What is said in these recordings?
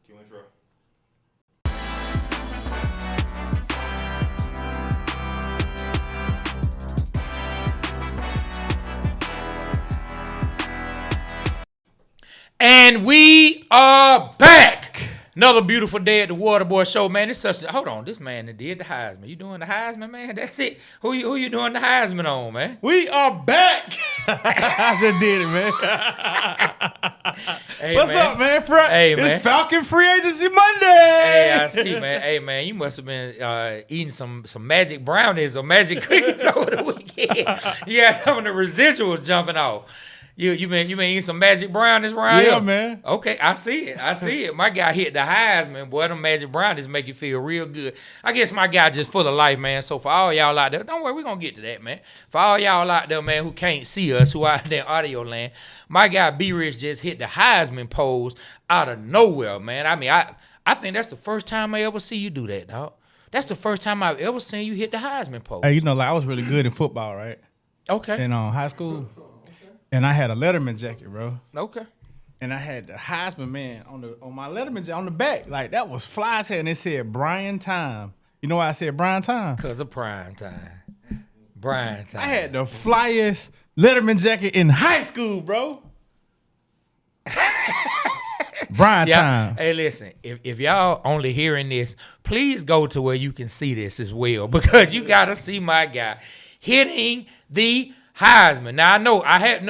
Cue intro. And we are back. Another beautiful day at the Waterboy Show, man. It's such hold on, this man that did the Heisman. You doing the Heisman, man? That's it. Who you doing the Heisman on, man? We are back. I just did it, man. Hey, What's up, man? Hey, man. It's Falcon Free Agency Monday. Hey, I see, man. Hey, man, you must have been eating some magic brownies or magic cookies over the weekend. You had some of the residuals jumping off. You been eating some magic brownies around here? Yeah, man. Okay, I see it. My guy hit the Heisman, boy. Them magic brownies make you feel real good. I guess my guy just full of life, man. So for all y'all out there, don't worry, we're gonna get to that, man. For all y'all out there, man, who can't see us, who out there in audio land, my guy B-Rich just hit the Heisman pose out of nowhere, man. I mean, I think that's the first time I ever see you do that, dog. That's the first time I've ever seen you hit the Heisman pose. Hey, like I was really good in football, right? Okay. In high school. And I had a Letterman jacket, bro. Okay. And I had the Heisman man on my Letterman jacket on the back. Like, that was fly as hell. And it said Brian Time. You know why I said Brian Time? Because of prime time. Brian time. I had the flyest Letterman jacket in high school, bro. Brian Time. Hey, listen, if y'all only hearing this, please go to where you can see this as well, because you got to see my guy hitting the Heisman. Now, know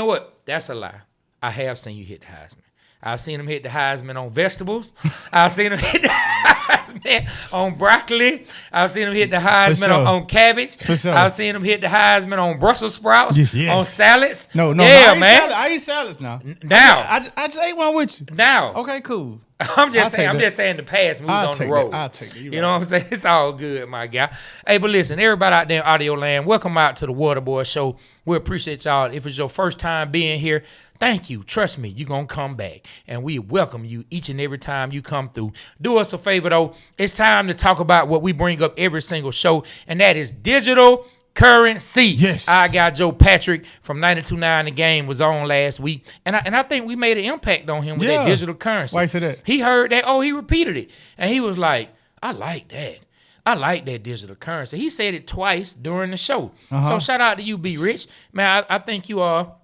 what? That's a lie. I have seen you hit the Heisman. I've seen him hit the Heisman on vegetables. I've seen him hit the Heisman on broccoli. I've seen him hit the Heisman on cabbage. For sure. I've seen him hit the Heisman on Brussels sprouts, yes. on salads. No, yeah, man. I eat salads now. Now. I just ate one with you. Now. Okay, cool. I'm just saying the past moves on the road. I'll take that. You know what I'm saying? It's all good, my guy. Hey, but listen, everybody out there in audio land, welcome out to the Waterboy Show. We appreciate y'all. If it's your first time being here, thank you. Trust me, you're going to come back. And we welcome you each and every time you come through. Do us a favor, though. It's time to talk about what we bring up every single show, and that is digital currency. Yes. I got Joe Patrick from 92.9 The Game was on last week, and I think we made an impact on him with that digital currency. Why you say that? He heard that. Oh, he repeated it, and he was like, "I like that. I like that digital currency." He said it twice during the show. So shout out to you, B Rich, man. I think you are.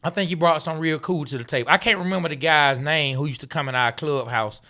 I think you brought something real cool to the table. I can't remember the guy's name who used to come in our clubhouse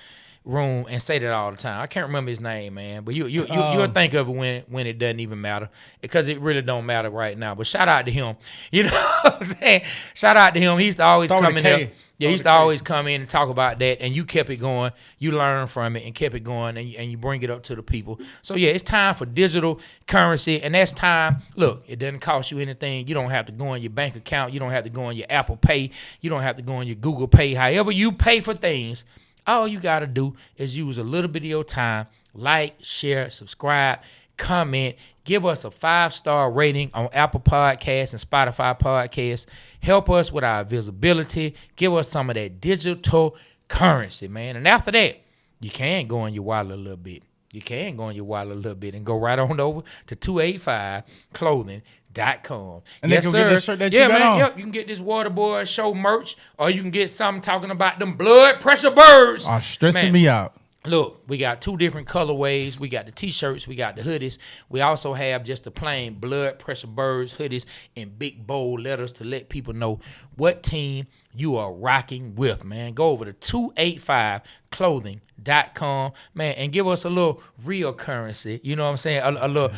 room and say that all the time. I can't remember his name, man. But you'll think of it when it doesn't even matter, because it really don't matter right now. But shout out to him. You know what I'm saying? Shout out to him. He used to always come in there. Yeah, he used to always come in and talk about that, and you kept it going. You learned from it and kept it going, and you bring it up to the people. So, yeah, it's time for digital currency, and that's time. Look, it doesn't cost you anything. You don't have to go on your bank account. You don't have to go on your Apple Pay. You don't have to go on your Google Pay. However you pay for things, all you got to do is use a little bit of your time, like, share, subscribe, comment, give us a 5-star rating on Apple Podcasts and Spotify Podcasts. Help us with our visibility. Give us some of that digital currency, man. And after that, you can go on your wallet a little bit. You can go on your wallet a little bit and go right on over to 285clothing.com. And yes, they can get this shirt that you got on. Yep, you can get this Waterboy Show merch, or you can get something talking about them blood pressure birds. Oh, stressing me out. Look, we got 2 different colorways. We got the T-shirts. We got the hoodies. We also have just the plain blood pressure birds hoodies in big bold letters to let people know what team you are rocking with, man. Go over to 285clothing.com, man, and give us a little real currency. You know what I'm saying? A little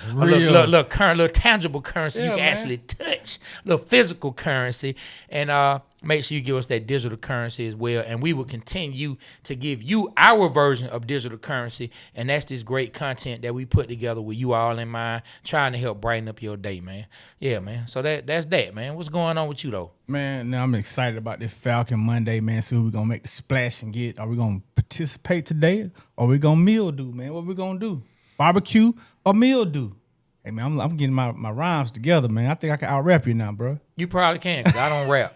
tangible currency you can actually touch, a little physical currency, and make sure you give us that digital currency as well, and we will continue to give you our version of digital currency, and that's this great content that we put together with you all in mind, trying to help brighten up your day, man. Yeah, man. So that's that, man. What's going on with you, though? Man, now I'm excited about this Falcon Monday, man. See who we're going to make the splash and get. Are we going to participate today, or we going to meal do, man? What we going to do? Barbecue or meal do? Hey, man, I'm getting my rhymes together, man. I think I can out-rap you now, bro. You probably can, because I don't rap.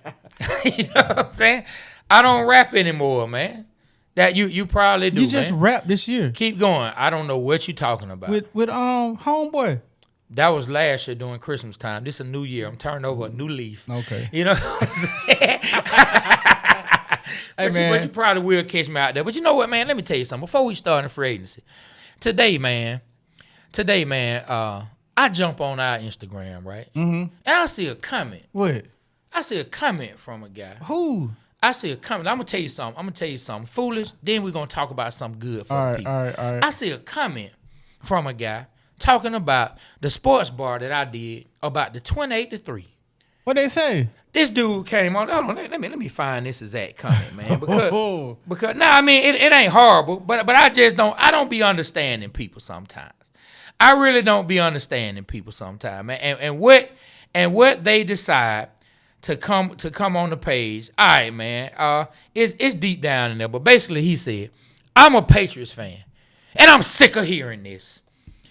You know what I'm saying? I don't rap anymore, man. That you probably do, You just rap this year. Keep going. I don't know what you're talking about. With Homeboy. That was last year during Christmas time. This is a new year. I'm turning over a new leaf. Okay. You know what I'm saying? man. But you probably will catch me out there. But you know what, man? Let me tell you something. Before we start in free agency, today, man, I jump on our Instagram, right? Mm-hmm. And I see a comment. What? I see a comment from a guy. Who? I see a comment. I'm gonna tell you something foolish. Then we're gonna talk about something good for the people. All right. I see a comment from a guy talking about the sports bar that I did about the 28-3. What they say? This dude came on. Hold on, let me find this exact comment, man. Because I mean it ain't horrible, but I just don't be understanding people sometimes. I really don't be understanding people sometimes, man. And what they decide to come on the page. All right, man. It's deep down in there, but basically he said, "I'm a Patriots fan, and I'm sick of hearing this.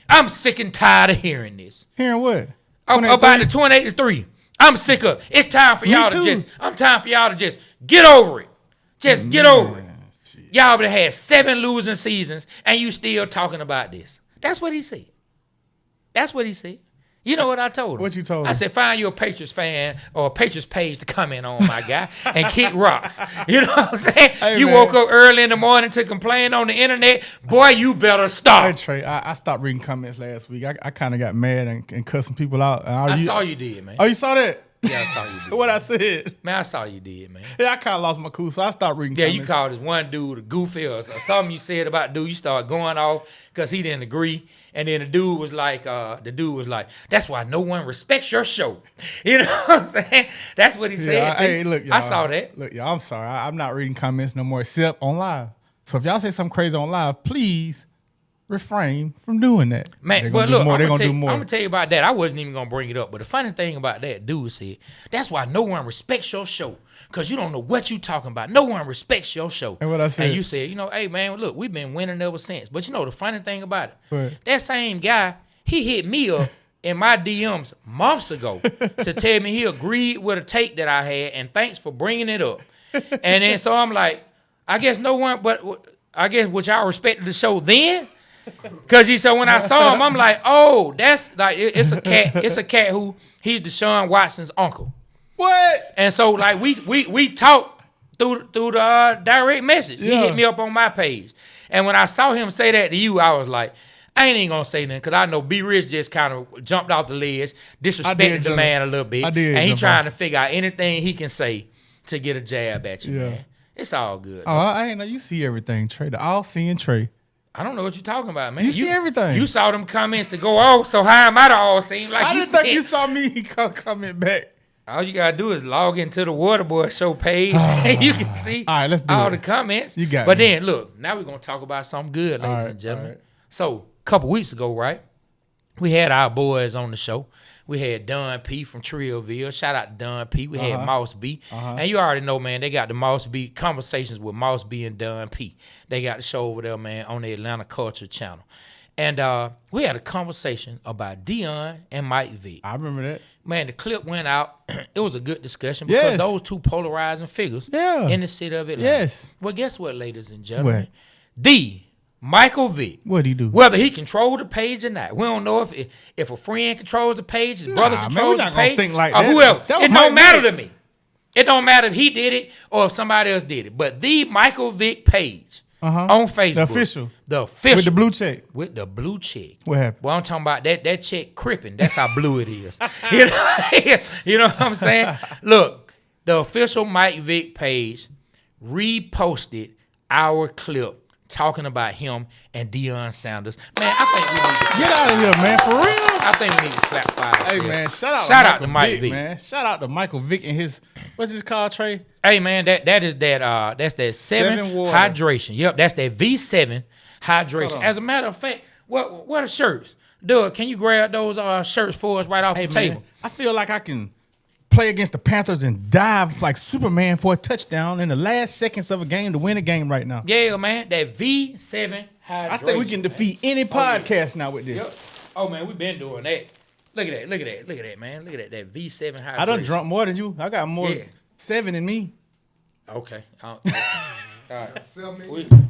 I'm sick and tired of hearing this. Hearing what? About the 28-3. I'm sick of. It's time for y'all to just get over it. Just get over it. Y'all have had 7 losing seasons, and you still talking about this." That's what he said. You know what I told him? What you told him? I said, find you a Patriots fan or a Patriots page to comment on, my guy, and kick rocks. You know what I'm saying? Hey, you man. woke up early in the morning to complain on the internet. Boy, you better stop. Hey, Trey, I stopped reading comments last week. I kind of got mad and cussing people out. I saw you did, man. Oh, you saw that? Yeah, I saw you did. What I said? Man, I saw you did, man. Yeah, I kind of lost my cool, so I stopped reading comments. You called this one dude a goofy or something you said about dude. You started going off because he didn't agree. And then the dude was like, that's why no one respects your show. You know what I'm saying? That's what he said. Hey, look, y'all. I saw that. Look, y'all, I'm sorry. I'm not reading comments no more except on live. So if y'all say something crazy on live, please refrain from doing that. Man, but look, they're going to do more. I'm going to tell you about that. I wasn't even going to bring it up. But the funny thing about that, dude said, that's why no one respects your show. Because you don't know what you talking about. No one respects your show. And what I said? And you said, hey, man, look, we've been winning ever since. But the funny thing about it, what? That same guy, he hit me up in my DMs months ago to tell me he agreed with a take that I had, and thanks for bringing it up. And then so I'm like, I guess no one, but I guess would y'all respected the show then? Because he said when I saw him, I'm like, oh, that's like it's a cat. It's a cat who he's Deshaun Watson's uncle. What? And so like we talked through the direct message. Yeah. He hit me up on my page, and when I saw him say that to you, I was like, I ain't even gonna say nothing because I know B Rich just kind of jumped off the ledge, disrespected the man a little bit, and he trying to figure out anything he can say to get a jab at you, man. It's all good. Oh, I ain't know you see everything, Trey. The all-seeing Trey. I don't know what you're talking about, man. You see everything. You saw them comments to go off, so how am I to all seen? Like I didn't think you saw me comment back. All you gotta do is log into the Waterboy Show page, and you can see all right, let's do all it. the comments. You got But me. then look, now we're gonna talk about something good, ladies and gentlemen. Right. So a couple weeks ago, right? We had our boys on the show. We had Don P from Trillville. Shout out to Don P. We had Mouse B. And you already know, man, they got the Mouse B conversations with Mouse B and Don P. They got the show over there, man, on the Atlanta Culture Channel. And we had a conversation about Deion and Mike Vick. I remember that. Man, the clip went out. It was a good discussion because those two polarizing figures in the city of Atlanta. Yes. Well, guess what, ladies and gentlemen? What? Michael Vick. What'd he do? Whether he controlled the page or not. We don't know if a friend controls the page, his brother controls the page, think like or that. whoever. That It Mike don't matter Vick. to me. It don't matter if he did it or if somebody else did it. But the Michael Vick page on Facebook. The official. With the blue check. With the blue check. What happened? Well, I'm talking about that check cripping. That's how blue it is. You know what I'm saying? Look, the official Mike Vick page reposted our clip talking about him and Deion Sanders. Man, I think we need to Get out of here, man. For real? I think we need to clap five. Hey, man. Shout out to Mike Vick, man. Shout out to Michael Vick and his, what's his car, Trey? Hey, man, that's that 7 water. hydration. Yep, that's that V7 hydration. As a matter of fact, what are shirts? Doug, can you grab those shirts for us right off the table? Man, I feel like I can play against the Panthers and dive like Superman for a touchdown in the last seconds of a game to win a game right now. Yeah, man, that V7 hydration. I think we can defeat any podcast now with this. Yep. Oh, man, we've been doing that. Look at that, man. Look at that V7 hydration. I done drunk more than you. I got more 7 than me. Okay. All right.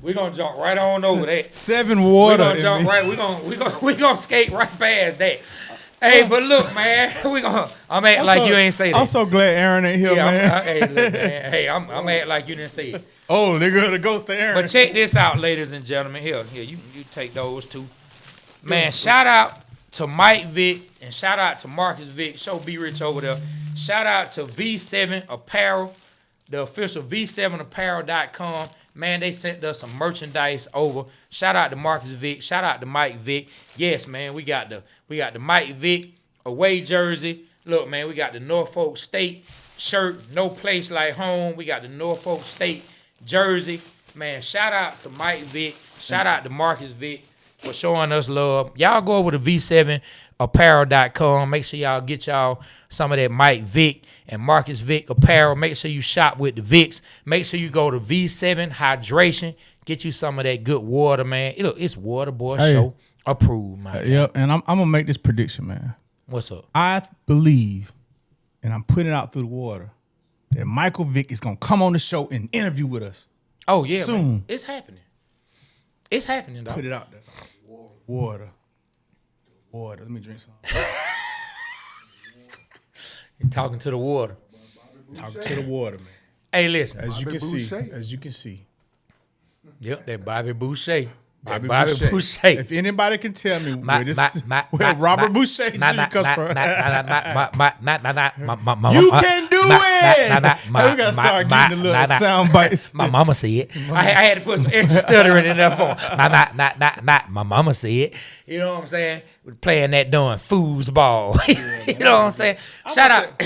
We're gonna jump right on over that. 7 water. We're gonna jump right. We're gonna skate right past that. Hey, but look, man, I'm acting like you ain't say that. I'm so glad Aaron ain't here, man. Hey, look, man. Hey, I'm acting like you didn't say it. Oh, they're gonna ghost to Aaron. But check this out, ladies and gentlemen. Here, you take those two. Man, shout out to Mike Vick and shout out to Marcus Vick. Show Be Rich over there. Shout out to V7 Apparel, the official V7apparel.com. Man, they sent us some merchandise over. Shout out to Marcus Vick. Shout out to Mike Vick. Yes, man, we got the Mike Vick away jersey. Look, man, we got the Norfolk State shirt, no place like home. We got the Norfolk State jersey. Man, shout out to Mike Vick. Shout out to Marcus Vick for showing us love. Y'all go over to V7apparel.com. Make sure y'all get y'all some of that Mike Vick and Marcus Vick apparel. Make sure you shop with the Vicks. Make sure you go to V7 Hydration. Get you some of that good water, man. Look, it's Water Boy Show approved, man. Yep, and I'm gonna make this prediction, man. What's up? I believe, and I'm putting it out through the water, that Michael Vick is gonna come on the show and interview with us. Oh yeah, soon. Man. It's happening. It's happening, dog. Put it out there. Water. Let me drink some. You're talking to the water. Talking to the water, man. Hey, listen. As you can see. Yep, that Bobby Boucher. Bobby Boucher. If anybody can tell me where Robert Boucher comes from. You can do it! We gotta start getting the little sound bites. My mama said. I had to put some extra stuttering in there for my mama said. You know what I'm saying? We're playing that doing foosball. You know what I'm saying? Shout out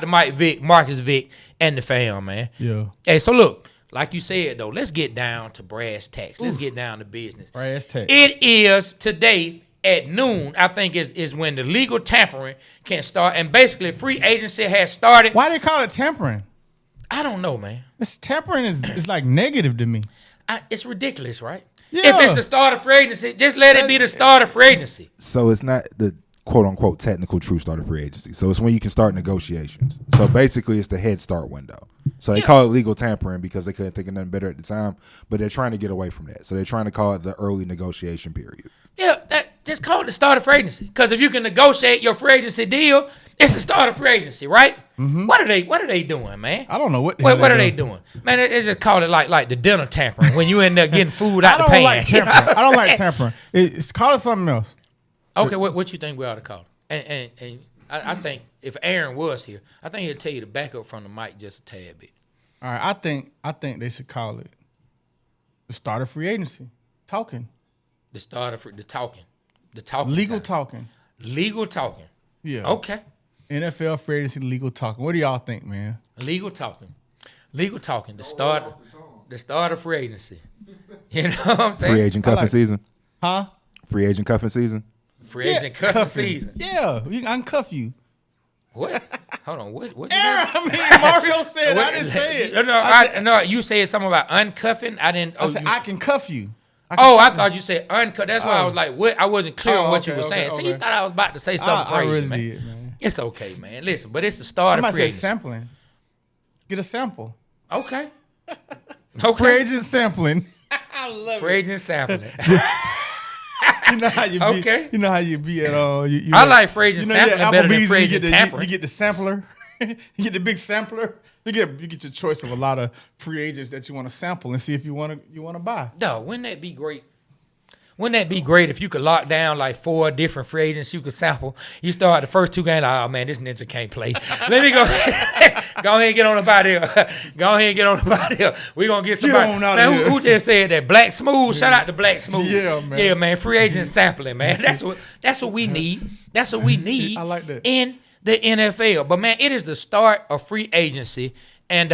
to Mike Vick, Marcus Vick, and the fam, man. Yeah. Hey, so look. Like you said, though, let's get down to brass tacks. Let's get down to business. Brass tacks. It is today at noon, I think, is when the legal tampering can start. And basically, free agency has started. Why they call it tampering? I don't know, man. This tampering is like negative to me. It's ridiculous, right? Yeah. If it's the start of free agency, just let it be the start of free agency. So it's not the quote-unquote technical true start of free agency. So it's when you can start negotiations. So basically, it's the head start window. So they call it legal tampering because they couldn't think of nothing better at the time, but they're trying to get away from that. So they're trying to call it the early negotiation period. Yeah, just call it the start of free agency. Because if you can negotiate your free agency deal, it's the start of free agency, right? Mm-hmm. What are they doing, man? I don't know what are they doing? Man, they just call it like the dinner tampering when you end up getting food out the pan. I don't like tampering. It's call it something else. Okay, what you think we ought to call it? And I think if Aaron was here, I think he'd tell you to back up from the mic just a tad bit. All right, I think they should call it the start of free agency. Talking. The start of the talking. Legal time. talking. Legal talking. Yeah. Okay. NFL free agency legal talking. What do y'all think, man? Legal talking. The start of free agency. You know what I'm saying? Free agent cuffing season. Huh? Free agent cuffing season. Free agent cuffing season. Yeah, I can cuff you. What? Hold on. What? Aaron, Mario said I didn't say it. No, you said something about uncuffing. I didn't. I said I can cuff you. I thought you said uncut. That's why I was like, what? I wasn't clear on what you were saying. Okay. So you thought I was about to say something crazy, I really man. did, man. It's okay, man. Listen, but it's the start of free Somebody agency. said sampling. Get a sample. Okay. Free agent sampling. I love free agent sampling. You know how you be. Okay. You know how you be at all. I like free agent sampling better than free agent tampering. You get the sampler. You get the big sampler. You get your choice of a lot of free agents that you want to sample and see if you want to buy. No, wouldn't that be great? Wouldn't that be great if you could lock down like 4 different free agents you could sample? You start the first 2 games, like, oh man, this ninja can't play. Let me go. Go ahead and get on about here. We're gonna get somebody. Man, who just said that? Black Smooth. Shout out to Black Smooth. Yeah, man. Yeah, man. Free agent sampling, man. That's what we need. That's what we need. I like that. In the NFL. But man, it is the start of free agency. And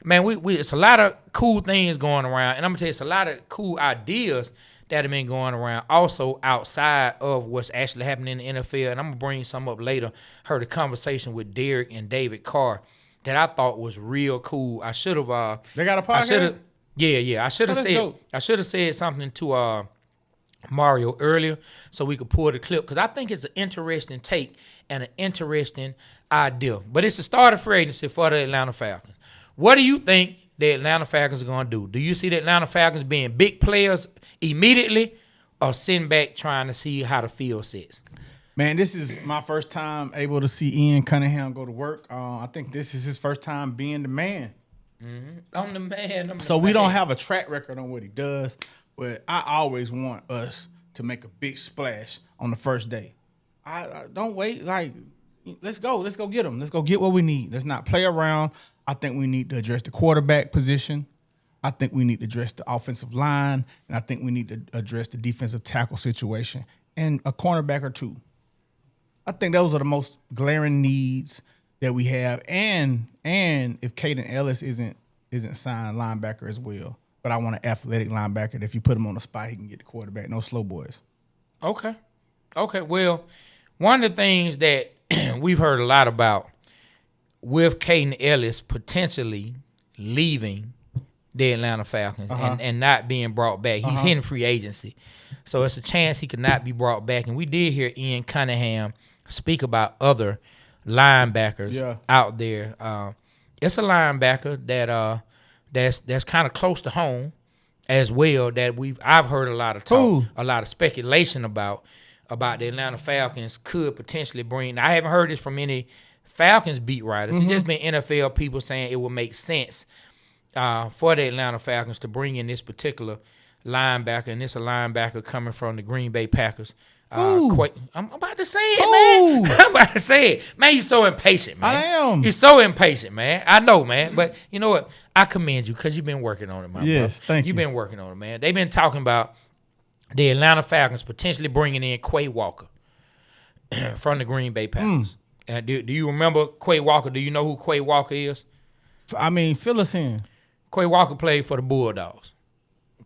man, we it's a lot of cool things going around. And I'm gonna tell you, it's a lot of cool ideas that have been going around also outside of what's actually happening in the NFL. And I'm going to bring some up later. Heard a conversation with Derek and David Carr that I thought was real cool. I should have they got a podcast? Yeah. I should have said something to Mario earlier so we could pull the clip because I think it's an interesting take and an interesting idea. But it's the start of free agency for the Atlanta Falcons. What do you think the Atlanta Falcons are going to do? Do you see the Atlanta Falcons being big players immediately or sitting back trying to see how the field sits? Man, this is my first time able to see Ian Cunningham go to work. I think this is his first time being the man. I'm the man. So we don't have a track record on what he does, but I always want us to make a big splash on the first day. I don't wait. Like, let's go. Let's go get him. Let's go get what we need. Let's not play around. I think we need to address the quarterback position. I think we need to address the offensive line, and I think we need to address the defensive tackle situation and a cornerback or two. I think those are the most glaring needs that we have, and if Caden Ellis isn't signed, linebacker as well. But I want an athletic linebacker that if you put him on the spot, he can get the quarterback. No slow boys. Okay. Well, one of the things that we've heard a lot about with Caden Ellis potentially leaving the Atlanta Falcons and not being brought back. He's hitting free agency. So it's a chance he could not be brought back. And we did hear Ian Cunningham speak about other linebackers out there. It's a linebacker that's kind of close to home as well that I've heard a lot of talk, a lot of speculation about the Atlanta Falcons could potentially bring. I haven't heard this from any Falcons beat writers. It's just been NFL people saying it would make sense for the Atlanta Falcons to bring in this particular linebacker, and it's a linebacker coming from the Green Bay Packers. I'm about to say it, man. I'm about to say it. Man, you're so impatient, man. I am. You're so impatient, man. I know, man. But you know what? I commend you because you've been working on it, my brother. Thank you. You've been working on it, man. They've been talking about the Atlanta Falcons potentially bringing in Quay Walker from the Green Bay Packers. Do you remember Quay Walker? Do you know who Quay Walker is? I mean, fill us in. Quay Walker played for the Bulldogs.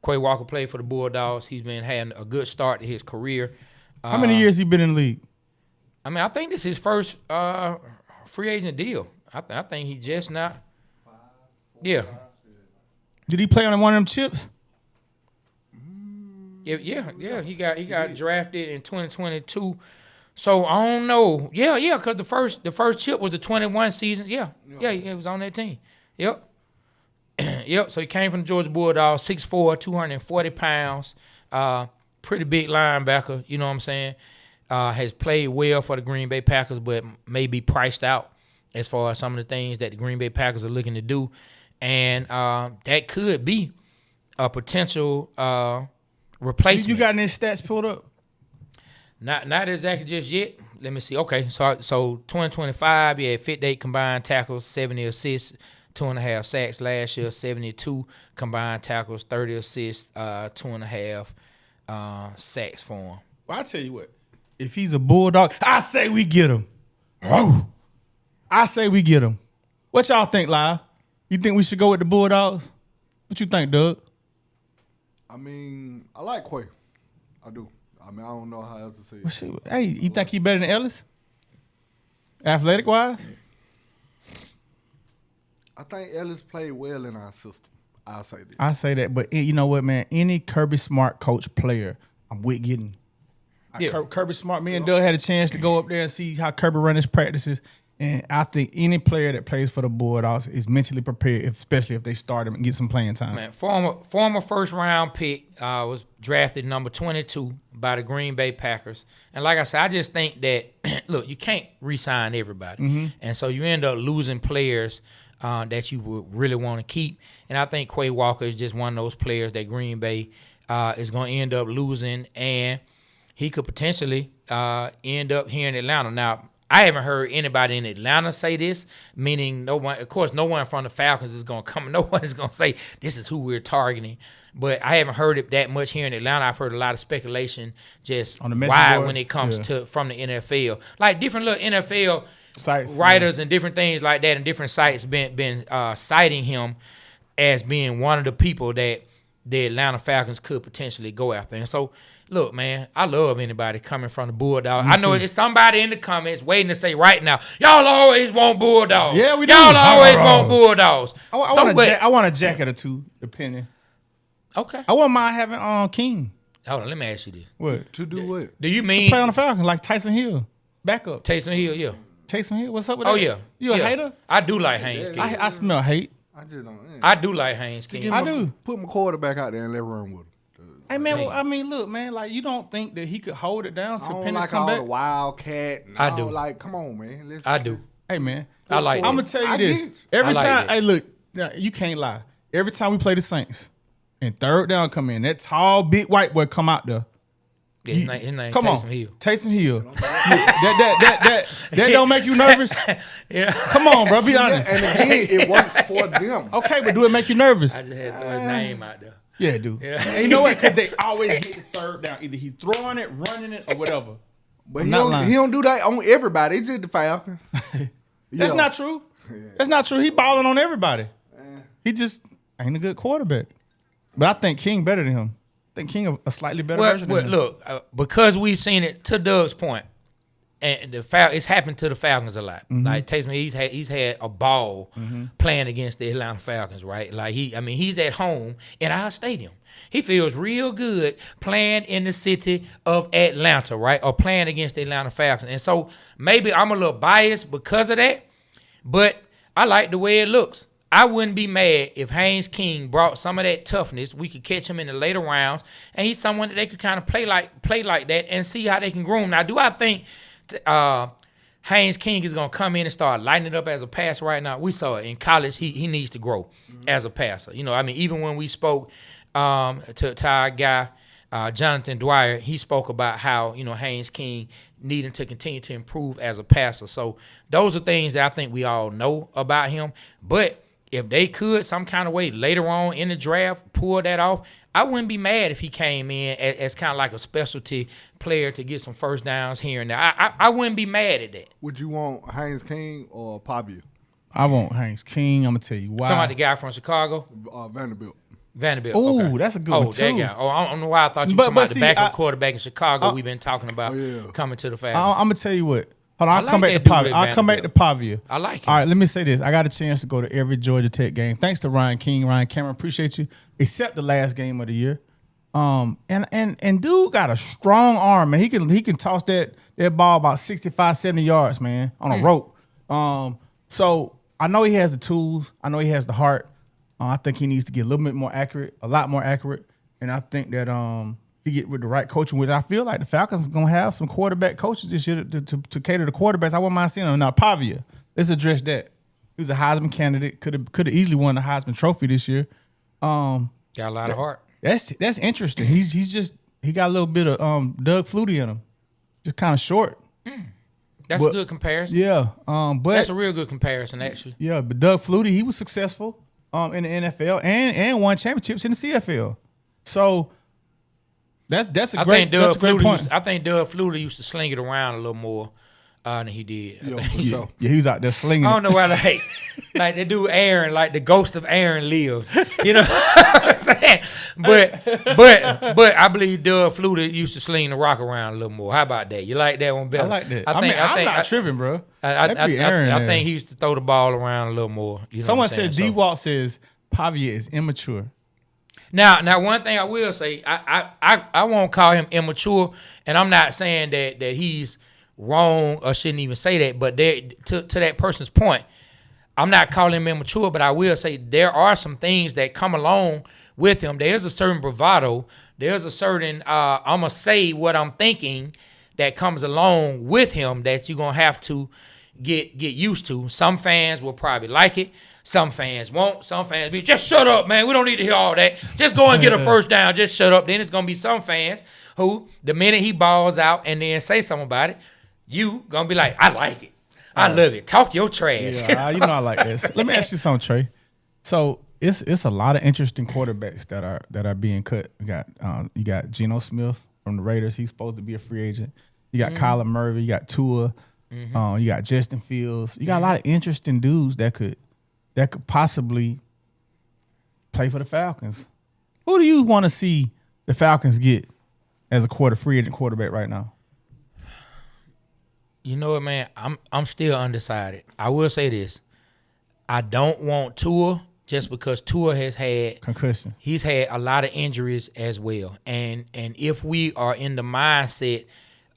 Quay Walker played for the Bulldogs. He's been having a good start to his career. How many years he been in the league? I mean, I think this is his first free agent deal. I think he just not. Yeah. Did he play on one of them chips? Yeah. He got drafted in 2022. So I don't know. Yeah, because the first chip was the 21 season. Yeah, he was on that team. Yep. So he came from the Georgia Bulldogs, 6'4", 240 pounds. Pretty big linebacker, you know what I'm saying? Has played well for the Green Bay Packers, but may be priced out as far as some of the things that the Green Bay Packers are looking to do. And that could be a potential replacement. You got any stats pulled up? Not exactly just yet. Let me see. Okay, so 2025, yeah, 58 combined tackles, 70 assists, 2.5 sacks. Last year, 72 combined tackles, 30 assists, 2.5 sacks for him. Well, I tell you what, if he's a Bulldog, I say we get him. I say we get him. What y'all think, Live? You think we should go with the Bulldogs? What you think, Doug? I mean, I like Quay. I do. I mean, I don't know how else to say it. Well, hey, you think he better than Ellis? Athletic-wise? I think Ellis played well in our system. I'll say that. I say that, but you know what, man? Any Kirby Smart coach player, I'm with getting. Kirby Smart, me and Doug had a chance to go up there and see how Kirby run his practices. And I think any player that plays for the Bulldogs is mentally prepared, especially if they start him and get some playing time. Man, former first-round pick was drafted number 22 by the Green Bay Packers. And like I said, I just think that, look, you can't re-sign everybody. And so you end up losing players that you would really want to keep. And I think Quay Walker is just one of those players that Green Bay is going to end up losing, and he could potentially end up here in Atlanta. Now, I haven't heard anybody in Atlanta say this, meaning no one from the Falcons is going to come. No one is going to say this is who we're targeting. But I haven't heard it that much here in Atlanta. I've heard a lot of speculation just on the why when it comes to from the NFL. Like different little NFL sites, writers and different things like that and different sites been citing him as being one of the people that the Atlanta Falcons could potentially go after. And so, look, man, I love anybody coming from the Bulldogs. I know it's somebody in the comments waiting to say right now, y'all always want Bulldogs. Yeah, we do. Y'all always want Bulldogs. I want a jacket or two, depending. Okay. I wouldn't mind having King. Hold on, let me ask you this. What? To do what? Do you mean to play on the Falcons like Tyson Hill? Backup. Taysom Hill, yeah. Taysom Hill? What's up with that? Oh, yeah. You a hater? I do like Haynes King. I smell hate. I just don't. I do like Haynes King. I do. Put my quarterback out there and let him run with him. Hey man, well, I mean, look, man, like you don't think that he could hold it down I to don't Penix like come all back? the wildcat. And I all, do. Like, come on, man. I do. Hey man, I like I'm that. gonna tell you I this. get it. Every I like time, that. hey, look, now, you can't lie. Every time we play the Saints, and third down come in, that tall, big white boy come out there. Yeah, his name Come Taysom on, Hill. Taysom Hill. that don't make you nervous. Yeah. Come on, bro. Be honest. And again, it works for them. Okay, but do it make you nervous? I just had to throw his name out there. Yeah, dude. Yeah. And you know what? Because they always get the third down. Either he throwing it, running it, or whatever. But I'm not lying. he don't do that on everybody. It's just the Falcons. That's Yeah. not true. That's not true. He balling on everybody. He just ain't a good quarterback. But I think King better than him. I think King a slightly better version Well, than him. look, because we've seen it to Doug's point, and it's happened to the Falcons a lot. Like Taysom, he's had a ball playing against the Atlanta Falcons, right? Like he's at home in our stadium. He feels real good playing in the city of Atlanta, right? Or playing against the Atlanta Falcons. And so maybe I'm a little biased because of that, but I like the way it looks. I wouldn't be mad if Haynes King brought some of that toughness. We could catch him in the later rounds, and he's someone that they could kind of play like that and see how they can groom. Now, do I think Haynes King is going to come in and start lighting it up as a passer right now? We saw it in college. He needs to grow as a passer. You know, I mean, even when we spoke to our guy, Jonathan Dwyer, he spoke about how, you know, Haynes King needing to continue to improve as a passer. So those are things that I think we all know about him. But if they could some kind of way later on in the draft pull that off, I wouldn't be mad if he came in as kind of like a specialty player to get some first downs here and there. I wouldn't be mad at that. Would you want Haynes King or Pavia? I want Haynes King. I'm going to tell you why. Talking about the guy from Chicago? Vanderbilt. Vanderbilt. Ooh, okay. that's a good one one, that too. guy. Oh, I don't know why I thought you were But- talking but about the see, backup quarterback in Chicago we've been talking about yeah. coming to the Falcons. I'm going to tell you what. Hold on, I'll like come back that to dude Pavia. at I'll come back to Pavia. I like him. All right, let me say this. I got a chance to go to every Georgia Tech game. Thanks to Ryan King, Ryan Cameron. Appreciate you. Except the last game of the year. And dude got a strong arm, man. He can toss that ball about 65, 70 yards, man, on a rope. So I know he has the tools. I know he has the heart. I think he needs to get a little bit more accurate, a lot more accurate. And I think that he get with the right coaching, which I feel like the Falcons are gonna have some quarterback coaches this year to cater to quarterbacks. I wouldn't mind seeing him. Now Pavia, let's address that. He was a Heisman candidate. Could have easily won the Heisman Trophy this year. Got a lot of heart. That's interesting. He got a little bit of Doug Flutie in him, just kind of short. That's a good comparison. Yeah, but That's a real good comparison, actually. yeah, but Doug Flutie, he was successful in the NFL and won championships in the CFL. So that's a great point. I think Doug Flutie used to sling it around a little more than he did. I Yeah, think. for sure. Yeah, he was out there slinging. I don't know why, like the dude Aaron, like the ghost of Aaron lives. You know what I'm saying? But I believe Doug Flutie used to sling the rock around a little more. How about that? You like that one better? I like that. I I'm not tripping, bro. I That'd be Aaron there. think he used to throw the ball around a little more. You know Someone what I'm said saying? D-Walt says Pavia is immature. Now, one thing I will say, I won't call him immature, and I'm not saying that he's wrong or shouldn't even say that. But to that person's point, I'm not calling him immature, but I will say there are some things that come along with him. There's a certain bravado. There's a certain I'm gonna say what I'm thinking that comes along with him that you're gonna have to get used to. Some fans will probably like it. Some fans won't. Some fans be, just shut up, man. We don't need to hear all that. Just go and get a first down. Just shut up. Then it's going to be some fans who, the minute he balls out and then say something about it, you going to be like, I like it. I love it. Talk your trash. Yeah, you know I like this. Let me ask you something, Trey. So it's a lot of interesting quarterbacks that are being cut. You got Geno Smith from the Raiders. He's supposed to be a free agent. You got Kyler Murray. You got Tua. You got Justin Fields. You got a lot of interesting dudes that could possibly play for the Falcons. Who do you want to see the Falcons get as a free agent quarterback right now? You know what, man? I'm still undecided. I will say this. I don't want Tua just because Tua has had concussion. He's had a lot of injuries as well. And if we are in the mindset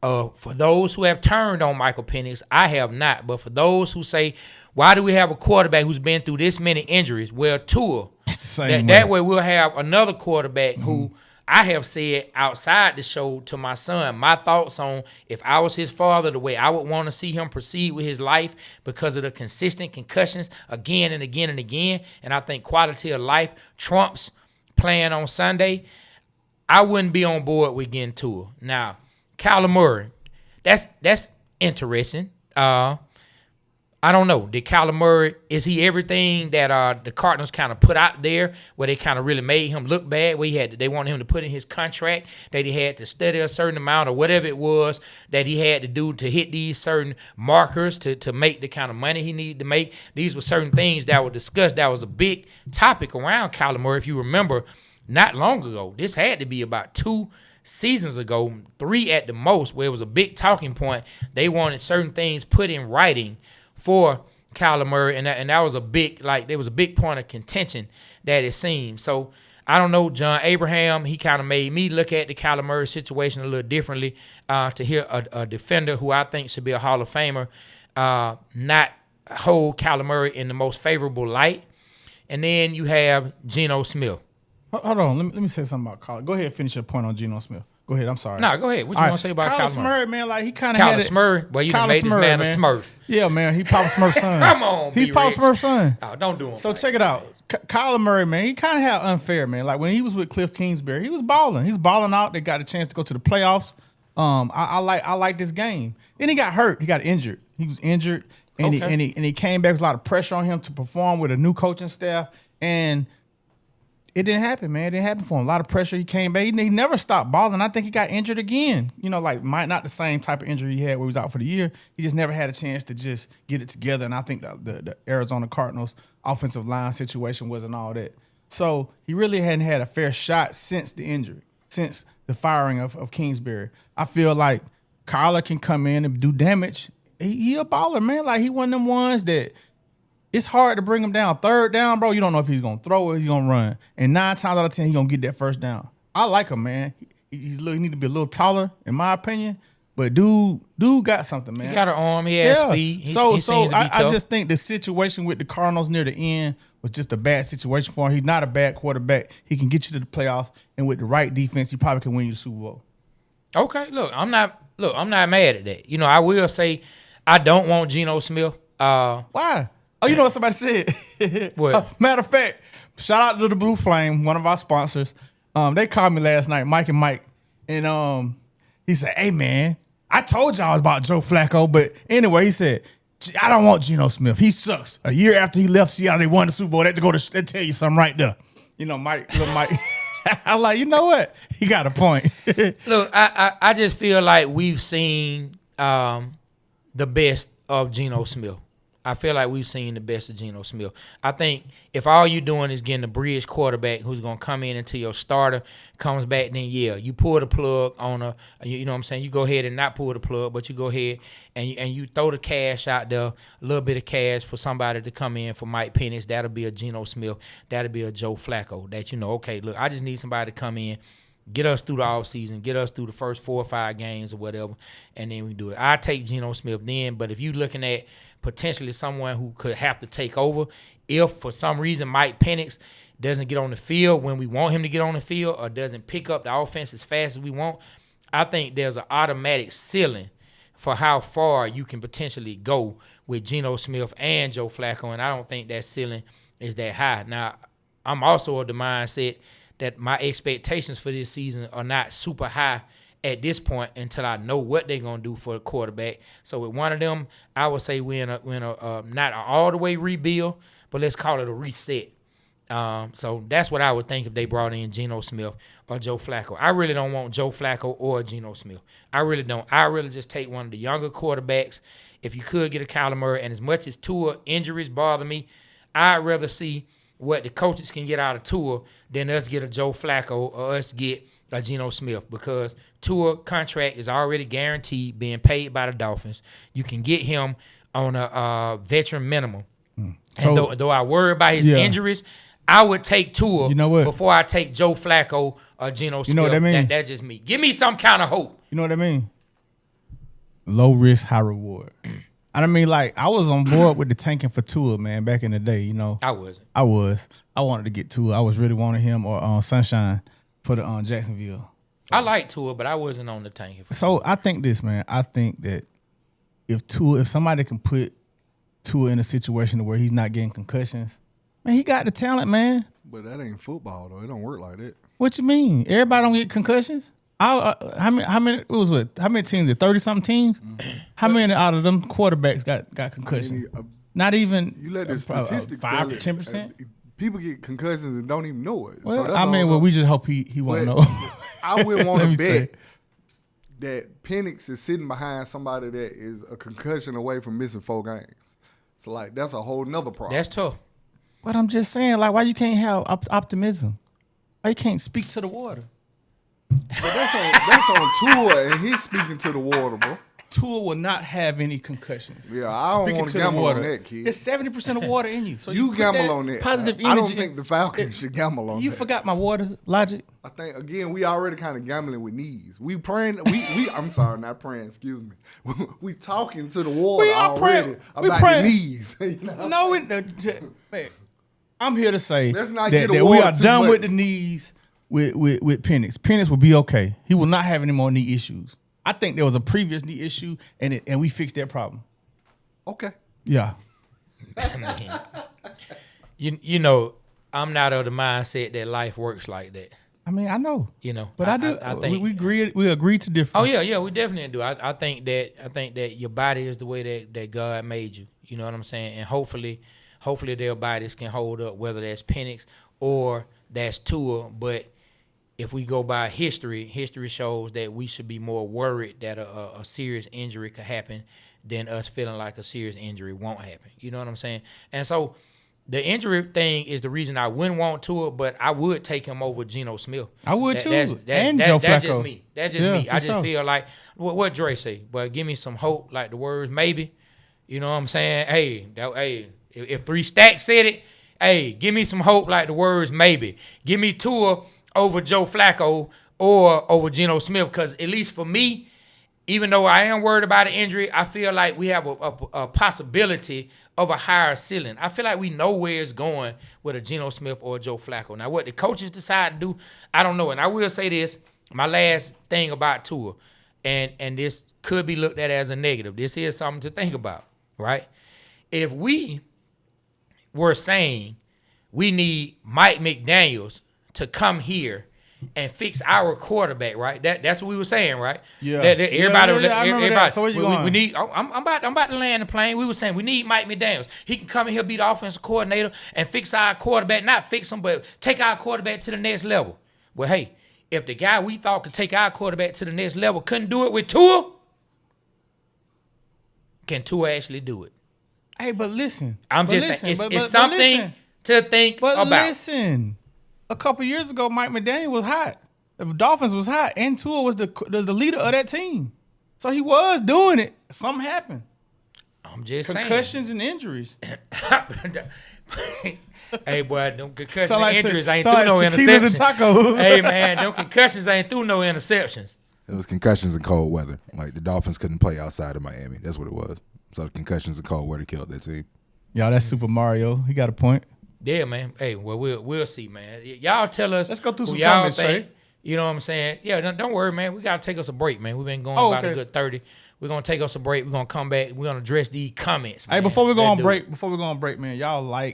for those who have turned on Michael Penix, I have not. But for those who say, why do we have a quarterback who's been through this many injuries? Well, Tua. It's the same That way we'll have another quarterback who I have said outside the show to my son, my thoughts on if I was his father, the way I would want to see him proceed with his life because of the consistent concussions again and again and again. And I think quality of life trumps playing on Sunday. I wouldn't be on board with getting Tua. Now, Kyler Murray, that's interesting. I don't know. Did Kyler Murray, is he everything that the Cardinals kind of put out there where they kind of really made him look bad, where they wanted him to put in his contract that he had to study a certain amount or whatever it was that he had to do to hit these certain markers to make the kind of money he needed to make? These were certain things that were discussed. That was a big topic around Kyler Murray, if you remember, not long ago. This had to be about 2 seasons ago, 3 at the most, where it was a big talking point. They wanted certain things put in writing for Kyler Murray, and that was a big, there was a big point of contention that it seemed. So I don't know, John Abraham, he kind of made me look at the Kyler Murray situation a little differently, to hear a defender who I think should be a Hall of Famer not hold Kyler Murray in the most favorable light. And then you have Geno Smith. Hold on, let me say something about Kyler. Go ahead and finish your point on Geno Smith. Go ahead, I'm sorry. No, go ahead. What you want to say about Kyler Murray, man? He kind of had it. Kyler Murray, well, you done made this man a Smurf. Yeah, man, he Papa Smurf's son. Come on, he's Papa Smurf's son. Oh, don't do him. So check it out. Kyler Murray, man, he kind of had unfair, man. Like when he was with Cliff Kingsbury, he was balling. He's balling out. They got a chance to go to the playoffs. I like this game. Then he got hurt. He got injured. He was injured, and he came back with a lot of pressure on him to perform with a new coaching staff, and it didn't happen, man. It didn't happen for him. A lot of pressure. He came back. He never stopped balling. I think he got injured again. Might not the same type of injury he had where he was out for the year. He just never had a chance to just get it together. And I think the Arizona Cardinals offensive line situation wasn't all that. So he really hadn't had a fair shot since the injury, since the firing of Kingsbury. I feel like Kyler can come in and do damage. He a baller, man. He one of them ones that it's hard to bring him down. Third down, bro, you don't know if he's going to throw or he's going to run. And 9 times out of 10, he's going to get that first down. I like him, man. He need to be a little taller, in my opinion. But dude got something, man. He got an arm. He has speed. I just think the situation with the Cardinals near the end was just a bad situation for him. He's not a bad quarterback. He can get you to the playoffs, and with the right defense, he probably can win you the Super Bowl. Okay, look, I'm not mad at that. I will say I don't want Geno Smith. Why? Oh, you know what somebody said? What? Matter of fact, shout out to the Blue Flame, one of our sponsors. They called me last night, Mike and Mike, and he said, "Hey man, I told y'all about Joe Flacco, but anyway," he said, "I don't want Geno Smith. He sucks. A year after he left Seattle, they won the Super Bowl. They had to go to tell you something right there." Mike, little Mike. I'm like, you know what? He got a point. Look, I just feel like we've seen the best of Geno Smith. I feel like we've seen the best of Geno Smith. I think if all you're doing is getting a bridge quarterback who's going to come in until your starter comes back, then yeah, you pull the plug on you know what I'm saying? You go ahead and not pull the plug, but you go ahead and you throw the cash out there, a little bit of cash for somebody to come in for Mike Penix. That'll be a Geno Smith. That'll be a Joe Flacco. That, okay, look, I just need somebody to come in, get us through the offseason, get us through the first 4 or 5 games or whatever, and then we do it. I take Geno Smith then, but if you're looking at potentially someone who could have to take over, if for some reason Mike Penix doesn't get on the field when we want him to get on the field or doesn't pick up the offense as fast as we want, I think there's an automatic ceiling for how far you can potentially go with Geno Smith and Joe Flacco, and I don't think that ceiling is that high. Now, I'm also of the mindset that my expectations for this season are not super high at this point until I know what they're going to do for the quarterback. So with one of them, I would say we're in a not an all the way rebuild, but let's call it a reset. So that's what I would think if they brought in Geno Smith or Joe Flacco. I really don't want Joe Flacco or Geno Smith. I really don't. I really just take one of the younger quarterbacks. If you could get a Kyler Murray, and as much as Tua injuries bother me, I'd rather see what the coaches can get out of Tua than us get a Joe Flacco or us get a Geno Smith, because Tua contract is already guaranteed being paid by the Dolphins. You can get him on a veteran minimum. So, and though I worry about his injuries, I would take Tua before I take Joe Flacco or Geno Smith. You know what I mean? That's just me. Give me some kind of hope. You know what I mean? Low risk, high reward. I mean, I was on board with the tanking for Tua, man, back in the day, I wasn't. I wanted to get Tua. I was really wanting him or Sunshine. for the Jacksonville. I like Tua, but I wasn't on the tank. So I think this, man. I think that if somebody can put Tua in a situation where he's not getting concussions, man, he got the talent, man. But that ain't football though. It don't work like that. What you mean? Everybody don't get concussions? How many? It was what? How many teams? 30-something teams? Mm-hmm. How many out of them quarterbacks got concussions? Not even. You let the statistics 5 or 10%. People get concussions and don't even know it. Well, so we just hope he won't know. I wouldn't want to bet that Penix is sitting behind somebody that is a concussion away from missing 4 games. So, like, that's a whole nother problem. That's tough. But I'm just saying, like, why you can't have optimism? Why you can't speak to the water? But that's on Tua, and he's speaking to the water, bro. Tua will not have any concussions. Yeah, I don't want to gamble on that, kid. It's 70% of water in you. So you gamble on that. Positive energy. I don't think the Falcons should gamble on that. You forgot my water logic? I think, again, we already kind of gambling with knees. We praying, I'm sorry, not praying, excuse me. We talking to the water already about the knees. You know? No, man, I'm here to say Let's not that we are done with the knees with Penix. Penix will be okay. He will not have any more knee issues. I think there was a previous knee issue, and we fixed that problem. Okay. Yeah. You know, I'm not of the mindset that life works like that. I mean, I know. You know, but I do. I think we agree to differ. Oh yeah, we definitely do. I think that your body is the way that God made you. You know what I'm saying? And hopefully their bodies can hold up, whether that's Penix or that's Tua. But if we go by history shows that we should be more worried that a serious injury could happen than us feeling like a serious injury won't happen. You know what I'm saying? And so the injury thing is the reason I wouldn't want Tua, but I would take him over Geno Smith. I would too. And Joe Flacco. That's just me. That's just me. I just feel like what Dre say. But give me some hope, like the words maybe. You know what I'm saying? Hey, if 3 Stacks said it, hey, give me some hope, like the words maybe. Give me Tua over Joe Flacco or over Geno Smith, because at least for me, even though I am worried about an injury, I feel like we have a possibility of a higher ceiling. I feel like we know where it's going with a Geno Smith or a Joe Flacco. Now, what the coaches decide to do, I don't know. And I will say this, my last thing about Tua, and this could be looked at as a negative. This is something to think about, right? If we were saying we need Mike McDaniels to come here and fix our quarterback, right? That's what we were saying, right? Yeah. Everybody. That. So where you going? We need. I'm about to land the plane. We were saying we need Mike McDaniels. He can come in here, be the offensive coordinator, and fix our quarterback. Not fix him, but take our quarterback to the next level. Well, hey, if the guy we thought could take our quarterback to the next level couldn't do it with Tua, can Tua actually do it? Hey, but listen. I'm just saying it's something to think about. Listen. A couple years ago, Mike McDaniel was hot. The Dolphins was hot, and Tua was the leader of that team. So he was doing it. Something happened. I'm just concussions and injuries. Hey, boy, them concussions and injuries ain't through like no interceptions. And tacos. Hey, man, them concussions ain't through no interceptions. It was concussions and cold weather. Like, the Dolphins couldn't play outside of Miami. That's what it was. So concussions and cold weather killed that team. Y'all, that's Super Mario. He got a point. Yeah, man. Hey, well, we'll see, man. Y'all tell us. Let's go through some y'all comments, think, Trey. You know what I'm saying? Yeah, don't worry, man. We got to take us a break, man. We've been going about a good 30. We're going to take us a break. We're going to come back. We're going to address these comments, man. Hey, before we go on break, man, y'all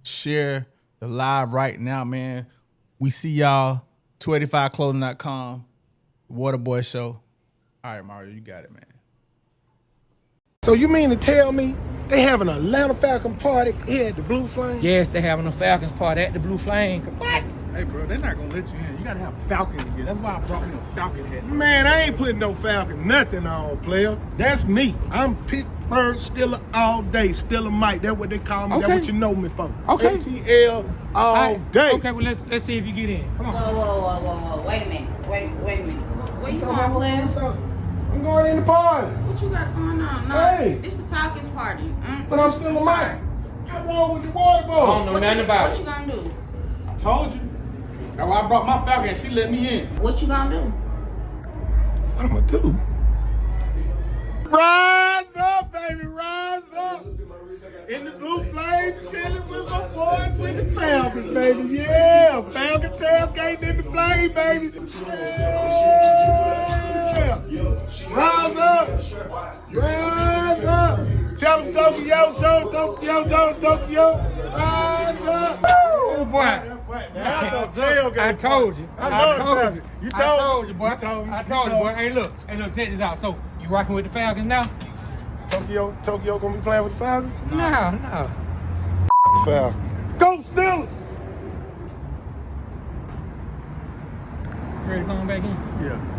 share the live right now, man. We see y'all, 285clothing.com, Waterboy Show. All right, Mario, you got it, man. So you mean to tell me they having an Atlanta Falcon party here at the Blue Flame? Yes, they having a Falcons party at the Blue Flame. What? Hey, bro, they're not going to let you in. You got to have Falcons gear. That's why I brought me a Falcon hat. Man, I ain't putting no Falcon nothing on, player. That's me. I'm Pittsburgh Steeler all day. Steeler Mike. That's what they call me. Okay. That's what you know me for. Okay. ATL all day. Okay, well, let's see if you get in. Come on. Whoa. Wait a minute. Wait a minute. Where you going, Liz? I'm going in the party. What you got going on? No, Hey. This is a Falcons party. But I'm still a Mike. What's wrong with the water I ball? don't know nothing about What it. you gonna do? I told you. That's why I brought my Falcon and she let me in. What you gonna do? What I'm gonna do? Rise up, baby, rise up. In the blue flames, chilling with my boys with the Falcons, baby. Yeah, Falcon tailgate in the flame, baby. Yeah. Rise up. Rise up. Tell them Tokyo, show Tokyo. Rise up. Oh, boy. That's a tailgate. I told you. I love the Falcons. You I told told you, boy. You told me. I told you, boy. Hey, look, check this out. So, you rocking with the Falcons now? Tokyo gonna be playing with the Falcons? No. The Falcons. Go Steelers! Ready to come back in? Yeah.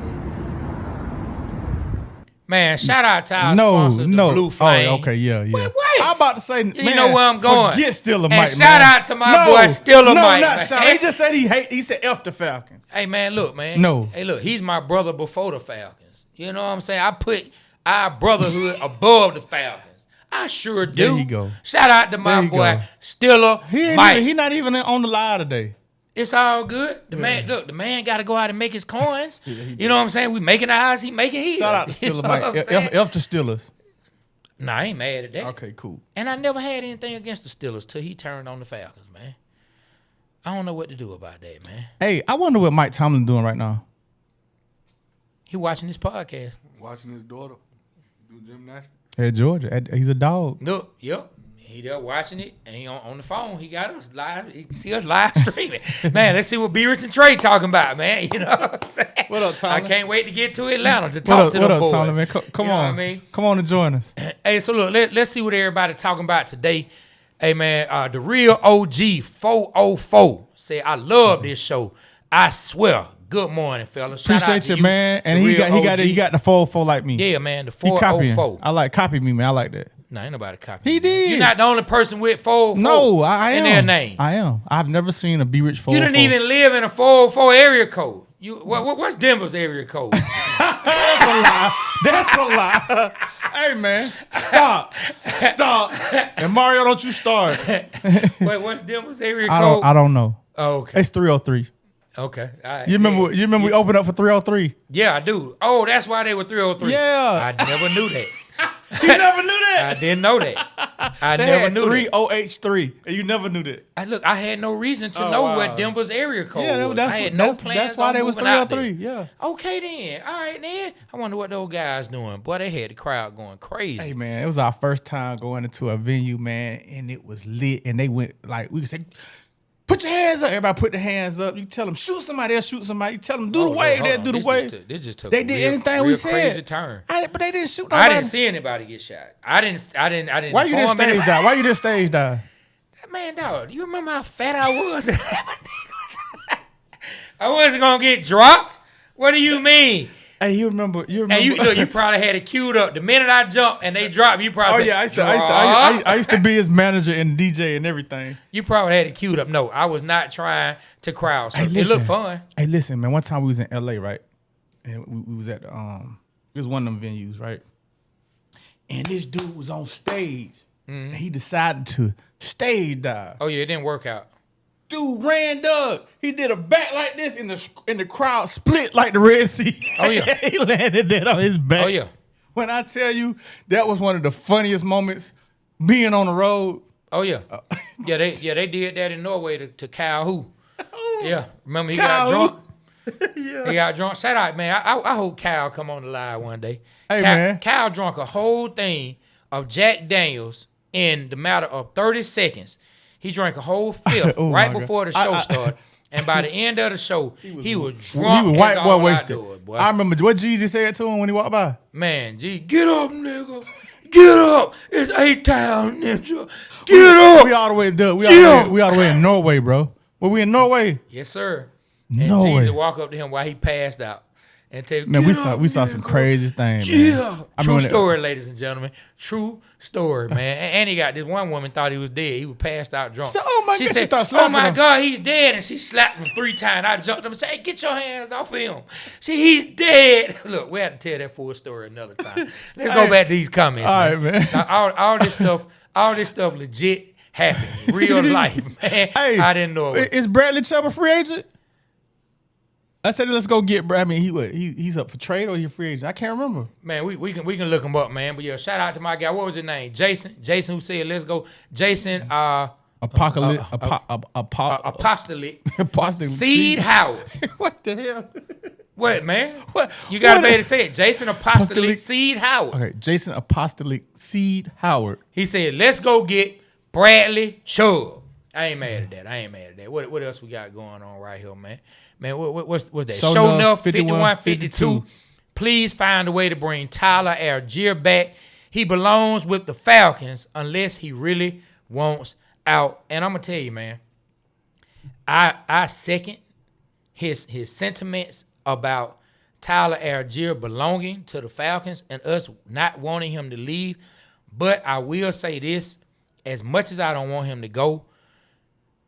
Man, shout out to our No, sponsor, the no. Blue Flame. Oh, okay, yeah. What? I'm about to say, man, You know where I'm going. Forget Steeler And Mike, shout out to my boy Steeler no, Mike, not man. shout. He just said he said F the Falcons. Hey, man, look, man. No. Hey, look, he's my brother before the Falcons. You know what I'm saying? I put our brotherhood above the Falcons. I sure do. There you go. Shout out to my There you boy go. Steeler Mike. He not even on the live today. It's all good. The man got to go out and make his coins. You know what I'm saying? We making ours, he making his. Shout out to Steeler Mike. F the Steelers. Nah, I ain't mad at that. Okay, cool. And I never had anything against the Steelers till he turned on the Falcons, man. I don't know what to do about that, man. Hey, I wonder what Mike Tomlin doing right now. He watching this podcast. Watching his daughter do gymnastics. At Georgia. He's a dog. Look, yep. He there watching it, and he on the phone. He got us live. He can see us live streaming. Man, let's see what B. Rich and Trey talking about, man. You know what I'm saying? What up, Tomlin? I can't wait to get to Atlanta to talk to the boys. What up, Tomlin, man? Come You know on. what I mean? Come on and join us. Hey, so look, let's see what everybody talking about today. Hey, man, the real OG 404 said, I love this show. I swear. Good morning, fellas. Shout out Appreciate to you, man. And the he real got the 404 like me. Yeah, man, the He copying. 404. I like copy me, man. I like that. Nah, ain't nobody copying. He did. You're not the only person with 404 No, I am. in their name. I am. I've never seen a B Rich 404. You didn't even live in a 404 area code. What's Denver's area code? That's a lie. That's a lie. Hey, man. Stop. And Mario, don't you start. Wait, what's Denver's area code? I don't know. Oh, okay. It's 303. Okay. All right. You remember we opened up for 303? Yeah, I do. Oh, that's why they were 303. Yeah. I never knew that. You never knew that? I didn't know that. I They never had knew that. 30H3, and you never knew that. I had no reason to know what Denver's area code was. I had no plans that's why on they was moving out 303. there. Yeah. Okay then. All right then. I wonder what those guys doing. Boy, they had the crowd going crazy. Hey, man, it was our first time going into a venue, man, and it was lit. And they went, like, we could say, put your hands up. Everybody put their hands up. You tell them, shoot somebody, they'll shoot somebody. You tell them, do the wave, they'll do the wave. This just took They a did real, anything real we said. crazy turn. But they didn't shoot nobody. I didn't see anybody get shot. I didn't. Why you didn't inform stage anybody. dive? Why you didn't stage dive? Man, dog, you remember how fat I was? I wasn't gonna get dropped. What do you mean? Hey, you remember? And you probably had it queued up. The minute I jumped and they dropped, you Oh probably. yeah, I used to be his manager and DJ and everything. You probably had it queued up. No, I was not trying to crowd surf. It looked fun. Hey, listen, man. One time we was in LA, right? And we was at it was one of them venues, right? And this dude was on stage, and he decided to stage dive. Oh yeah, it didn't work out. Dude ran Doug. He did a back like this, and the crowd split like the Red Sea. Oh yeah, he landed that on his back. Oh yeah. When I tell you, that was one of the funniest moments being on the road. Oh yeah. Yeah, they did that in Norway to Kyle Who. Yeah, remember he Kyle got drunk. Who? Yeah. He got drunk. Shout out, man. I hope Kyle come on the live one day. Hey, man. Kyle drunk a whole thing of Jack Daniels in the matter of 30 seconds. He drank a whole fifth Oh, right my before the God. show started. And by the end of the show, he was drunk. He was white as boy all wasted. outdoors, boy. I remember what Jeezy said to him when he walked by. Man, G, get up, nigga. Get up. It's A-Town, ninja. Get up. We all the way, Doug. We Jim. all the way in Norway, bro. Were we in Norway? Yes, sir. And No Jesus way. walk up to him while he passed out and tell Man, "Get we up, saw some nigga. crazy things, man. Yeah. I True mean, story, ladies and gentlemen. True story, man. And he got this one woman thought he was dead. He was passed out drunk. So, oh my she God, she said, started "Oh slapping my him." God, he's dead." And she slapped him 3 times. I jumped up and said, "Hey, get your hands off of him. See, he's dead." Look, we have to tell that full story another time. Let's go back to these comments. All right, man. Now, all this stuff legit happened. Real life, man. Hey, I didn't know it. Is Bradley Chubb a free agent? I said let's go get. I mean, he's up for trade or he a free agent? I can't remember. Man, we can look him up, man. But yeah, shout out to my guy. What was his name? Jason. Jason who said let's go. Jason. Apostolic. Apostolic. Seed Howard. What the hell? What, man? What? You got to be able to say it. Jason Apostolic Seed Howard. Okay, Jason Apostolic Seed Howard. He said, let's go get Bradley Chubb. I ain't mad at that. What else we got going on right here, man? Man, what's that? Show enough 51-52. Please find a way to bring Tyler Algier back. He belongs with the Falcons unless he really wants out. And I'm going to tell you, man, I second his sentiments about Tyler Algier belonging to the Falcons and us not wanting him to leave. But I will say this, as much as I don't want him to go,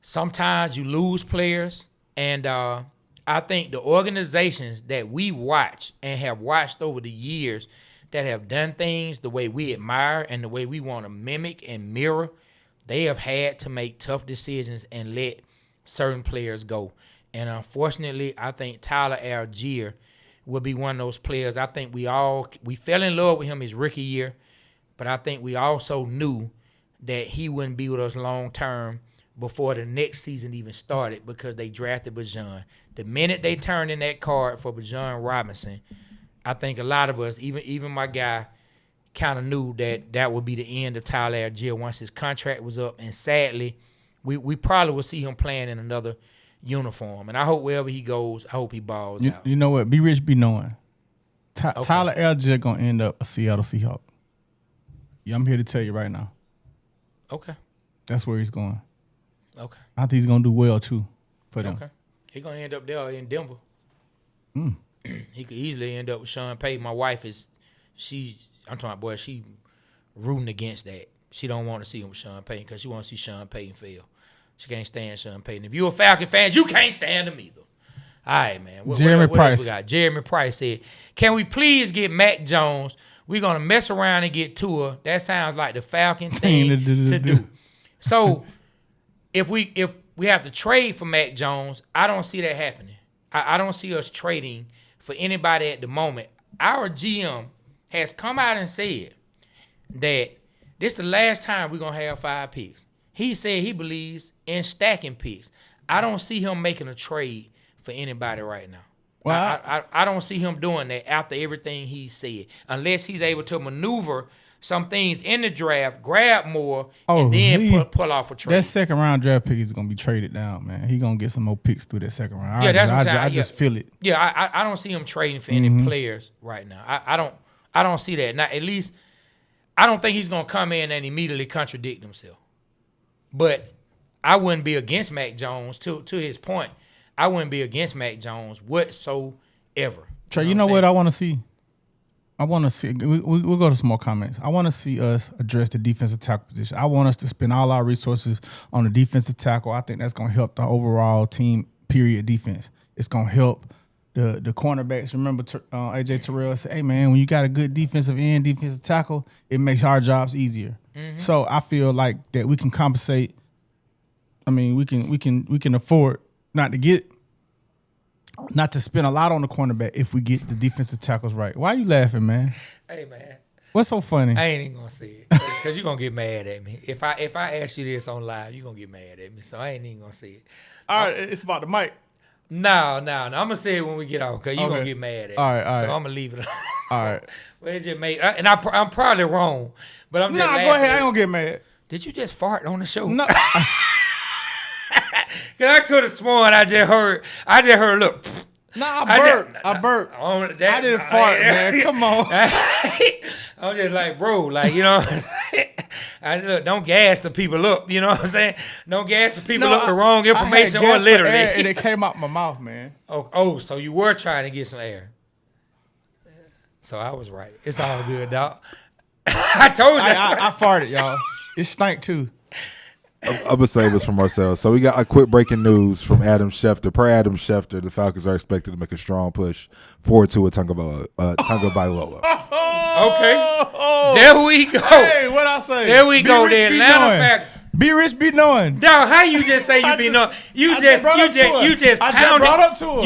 sometimes you lose players. And I think the organizations that we watch and have watched over the years that have done things the way we admire and the way we want to mimic and mirror, they have had to make tough decisions and let certain players go. And unfortunately, I think Tyler Algier will be one of those players. I think we fell in love with him his rookie year, but I think we also knew that he wouldn't be with us long term before the next season even started because they drafted Bijan. The minute they turned in that card for Bijan Robinson, I think a lot of us, even my guy, kind of knew that would be the end of Tyler Algier once his contract was up. And sadly, we probably will see him playing in another uniform. And I hope wherever he goes, I hope he balls out. You know what? Be rich, be knowing. Tyler Algier going to end up a Seattle Seahawk. Yeah, I'm here to tell you right now. Okay. That's where he's going. Okay. I think he's going to do well, too, for them. Okay. He's going to end up there in Denver. He could easily end up with Sean Payton. My wife I'm talking about, boy, she rooting against that. She don't want to see him with Sean Payton because she wants to see Sean Payton fail. She can't stand Sean Payton. If you're a Falcon fan, you can't stand him either. All right, man. Jeremy Price. We got? Jeremy Price said, can we please get Mac Jones? We're going to mess around and get Tua. That sounds like the Falcon thing to do. So if we have to trade for Mac Jones, I don't see that happening. I don't see us trading for anybody at the moment. Our GM has come out and said that this is the last time we're going to have 5 picks. He said he believes in stacking picks. I don't see him making a trade for anybody right now. Well, I don't see him doing that after everything he said, unless he's able to maneuver some things in the draft, grab more, and then pull off a trade. That second round draft pick is going to be traded down, man. He's going to get some more picks through that second round. Yeah, that's what I'm saying. I just feel it. Yeah, I don't see him trading for any players right now. I don't see that. Not at least I don't think he's going to come in and immediately contradict himself. But I wouldn't be against Mac Jones. To his point, I wouldn't be against Mac Jones whatsoever. Trey, you know what I want to see? I want to see, we'll go to some more comments. I want to see us address the defensive tackle position. I want us to spend all our resources on the defensive tackle. I think that's going to help the overall team, period, defense. It's going to help the cornerbacks. Remember A.J. Terrell said, hey, man, when you got a good defensive end, defensive tackle, it makes our jobs easier. Mm-hmm. So I feel like that we can compensate. I mean, we can afford not to spend a lot on the cornerback if we get the defensive tackles right. Why are you laughing, man? Hey, man. What's so funny? I ain't even gonna say it because you're gonna get mad at me. If I ask you this on live, you're gonna get mad at me. So I ain't even gonna say it. All right, it's about the mic. No. I'm gonna say it when we get off because you're gonna get mad at me. All right. So I'm gonna leave it. All right. Well, it just made, and I'm probably wrong, but I'm just laughing. Go ahead. I ain't gonna get mad. Did you just fart on the show? No. Cause I could have sworn I just heard. Look. Nah, I burped. I didn't fart, man. Come on. I'm just like, bro, like, you know what I'm saying? Look, don't gas the people up, you know what I'm saying? Don't gas the people up the wrong information or literally. And it came out my mouth, man. Oh, so you were trying to get some air. So I was right. It's all good, dog. I told you. I farted, y'all. It stank too. I'm going to save us from ourselves. So we got a quick breaking news from Adam Schefter. Per Adam Schefter, the Falcons are expected to make a strong push forward to a Tagovailoa. Okay. There we go. Hey, what I say? There we go. The Atlanta Falcons. Be rich, be knowing. Dog, how you just say you be knowing? You just brought up to him.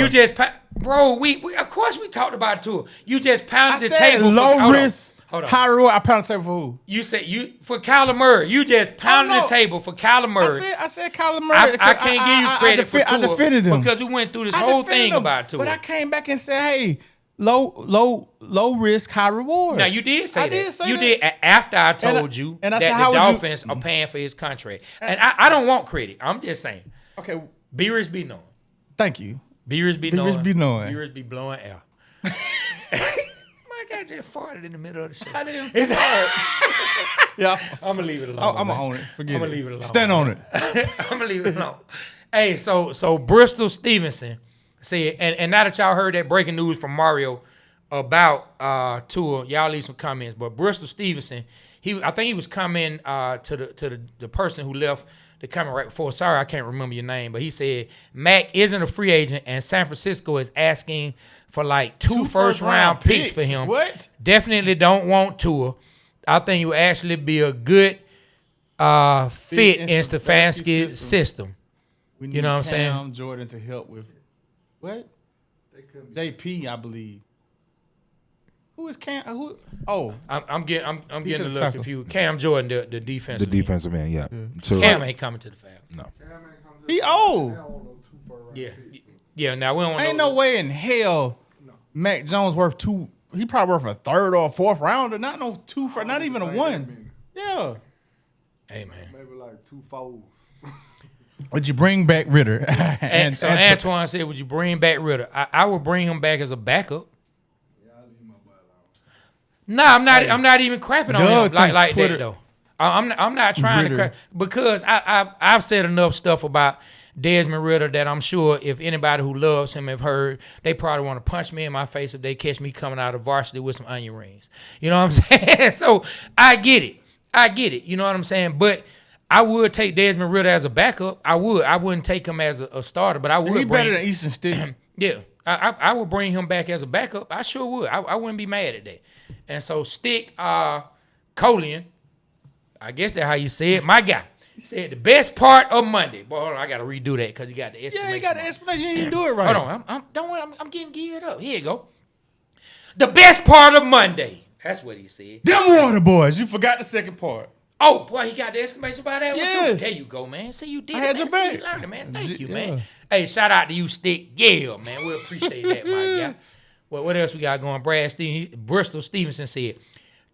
Bro, we of course we talked about Tua. You just pounded the said table. low risk, hold on. high reward. I pounded the table for who? You said for Kyler Murray. You just pounded no. the table for Kyler Murray. I said Kyler Murray. I can't give you credit for Tua I defended him because we went through this I whole defended thing him, about Tua. But I came back and said, hey, low risk, high reward. Now you did say I that. did say you that. did after I told you and I that said, how the would you- Dolphins are paying for his contract. And I don't want credit. I'm just saying. Okay, Be rich, be known. thank you. Be rich, be Be knowing. rich, be knowing. Be rich, be blowing air. My guy just farted in the middle of the show. I didn't It's- Yeah, I'm gonna leave it alone. I'm man. gonna own it. Forget I'ma it. leave it alone. Stand on it. I'm gonna leave it alone. Hey, so Bristol Stevenson said, and now that y'all heard that breaking news from Mario about Tua, y'all leave some comments. But Bristol Stevenson, I think he was coming to the person who left the comment right before. Sorry, I can't remember your name, but he said Mac isn't a free agent, and San Francisco is asking for like two first round picks for him. What? Definitely don't want Tua. I think he would actually be a good fit in Stefanski's system. We need You know what I'm saying? Cam Jordan to help with what? JP, I believe. Who is Cam? Who? Oh, I'm getting a little tackle. confused. Cam Jordan, the defense. The defensive man, yeah. So, Cam ain't coming to the Falcons. no. he old. Yeah. Now we don't. Ain't no way in hell Mac Jones worth two. He probably worth a third or a fourth rounder. Not no two for. Not even a one. Yeah. Hey man. Maybe like 2 folds. Would you bring back Ritter? And so Antoine said, "Would you bring back Ritter?" I would bring him back as a backup. No, I'm not. I'm not even crapping on Doug him like thinks that though. I'm not trying to crap because I've said enough stuff about Desmond Ritter that I'm sure if anybody who loves him have heard, they probably want to punch me in my face if they catch me coming out of varsity with some onion rings. You know what I'm saying? So I get it. You know what I'm saying? But I would take Desmond Ritter as a backup. I would. I wouldn't take him as a starter, but I would. He better than Easton Stick. Yeah, I would bring him back as a backup. I sure would. I wouldn't be mad at that. And so Stick Colian, I guess that's how you say it. My guy said the best part of Monday. Boy, hold on, I got to redo that because he got the explanation. Yeah, he got the mark. explanation. You didn't do it right. Hold on, don't worry. I'm getting geared up. Here you go. The best part of Monday. That's what he said. Them water boys. You forgot the second part. Oh, boy, he got the exclamation about that one Yes. too. There you go, man. See, you did I it, had man. your See, you back. learned it, man. Thank you, Yeah. man. Hey, shout out to you, Stick. Yeah, man. We appreciate that, my guy. Well, what else we got going? Bristol Stevenson said,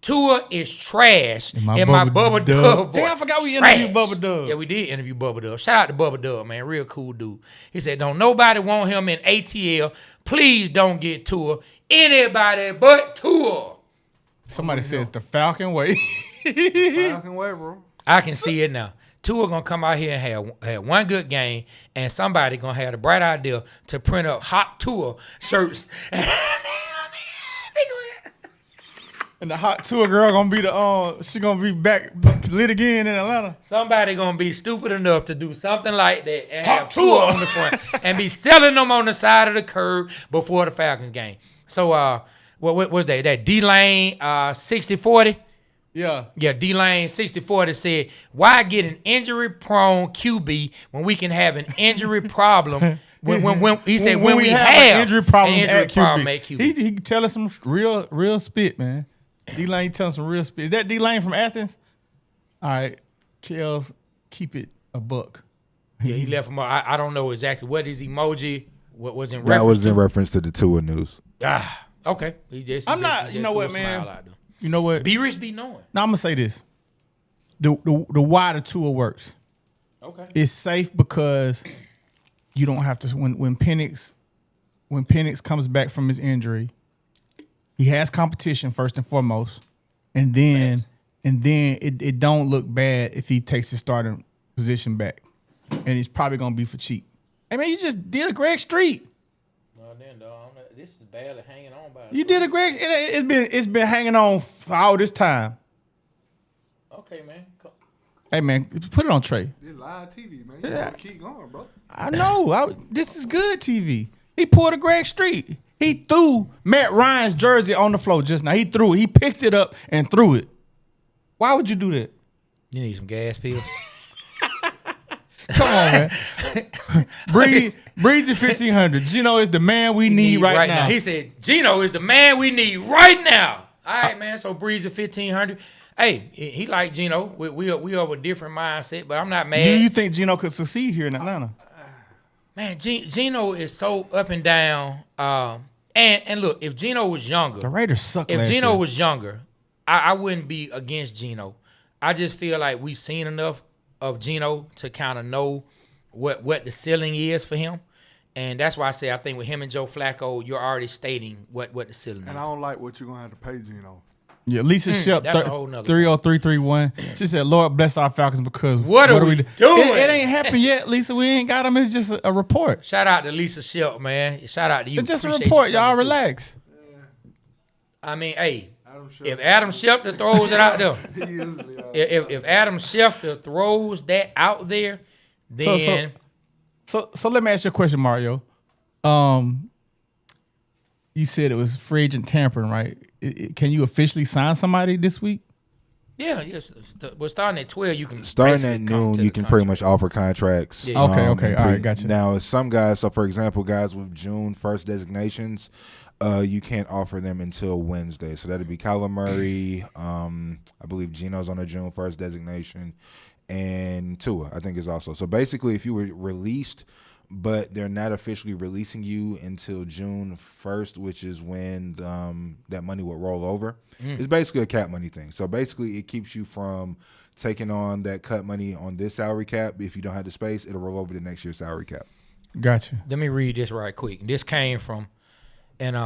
Tua is trash in my Bubba Dub voice. Hey, I forgot we interviewed Trash. Bubba Dub. Yeah, we did interview Bubba Dub. Shout out to Bubba Dub, man. Real cool dude. He said, don't nobody want him in ATL. Please don't get Tua. Anybody but Tua. Somebody says the Falcon way. Falcon way, bro. I can see it now. Tua gonna come out here and have one good game, and somebody gonna have the bright idea to print up hot Tua shirts. And the hot tour girl gonna be she gonna be back lit again in Atlanta. Somebody gonna be stupid enough to do something like that and Hot have Tua Tua on the front and be selling them on the side of the curb before the Falcons game. So what was that? That D-Lane 60-40? Yeah. Yeah, D-Lane 60-40 said, why get an injury-prone QB when we can have an injury problem? When he said when we have an injury problem, at QB. He tell us some real spit, man. D-Lane telling some real spit. Is that D-Lane from Athens? All right, Kels, keep it a buck. Yeah, he left him. I don't know exactly what is emoji. What was in reference? That was to? in reference to the Tua news. Okay. I'm not. You know what, man? You know what? Be rich, be knowing. Now I'm gonna say this: the why the Tua works. Okay. It's safe because you don't have to when Penix comes back from his injury, he has competition first and foremost, and then it don't look bad if he takes his starting position back, and it's probably gonna be for cheap. Hey man, you just did a Greg Street. Well then, dog, this is barely hanging on by. You did a Greg. It's been hanging on for all this time. Okay, man. Hey man, put it on Trey. This live TV, man. You gotta keep going, bro. I know. This is good TV. He pulled a Greg Street. He threw Matt Ryan's jersey on the floor just now. He threw it. He picked it up and threw it. Why would you do that? You need some gas pills. Come on, man. Breezy 1500. Gino is the man we need right now. He said, Gino is the man we need right now. All right, man. So Breezy 1500. Hey, he like Gino. We have a different mindset, but I'm not mad. Do you think Gino could succeed here in Atlanta? Man, Gino is so up and down. And look, if Gino was younger, the Raiders suck. If Gino was younger, I wouldn't be against Gino. I just feel like we've seen enough of Gino to kind of know what the ceiling is for him. And that's why I say I think with him and Joe Flacco, you're already stating what the ceiling is. And I don't like what you're going to have to pay Gino. Yeah, Lisa Shep, 30331. She said, Lord bless our Falcons because what are we doing? It ain't happened yet, Lisa. We ain't got them. It's just a report. Shout out to Lisa Shep, man. Shout out to you. It's just a report. Y'all relax. I mean, hey, if Adam Schefter throws it out there, if Adam Schefter throws that out there, then... So let me ask you a question, Mario. You said it was free agent tampering, right? Can you officially sign somebody this week? Yeah, yes. We're starting at 12. You can starting at noon. You can pretty much offer contracts. Yeah. Okay. All right, gotcha. Now, some guys. So, for example, guys with June 1st designations, you can't offer them until Wednesday. So that'd be Kyler Murray. I believe Gino's on a June 1st designation, and Tua, I think, is also. So basically, if you were released, but they're not officially releasing you until June 1st, which is when that money will roll over. It's basically a cap money thing. So basically, it keeps you from taking on that cut money on this salary cap. If you don't have the space, it'll roll over to next year's salary cap. Gotcha. Let me read this right quick. This came from, and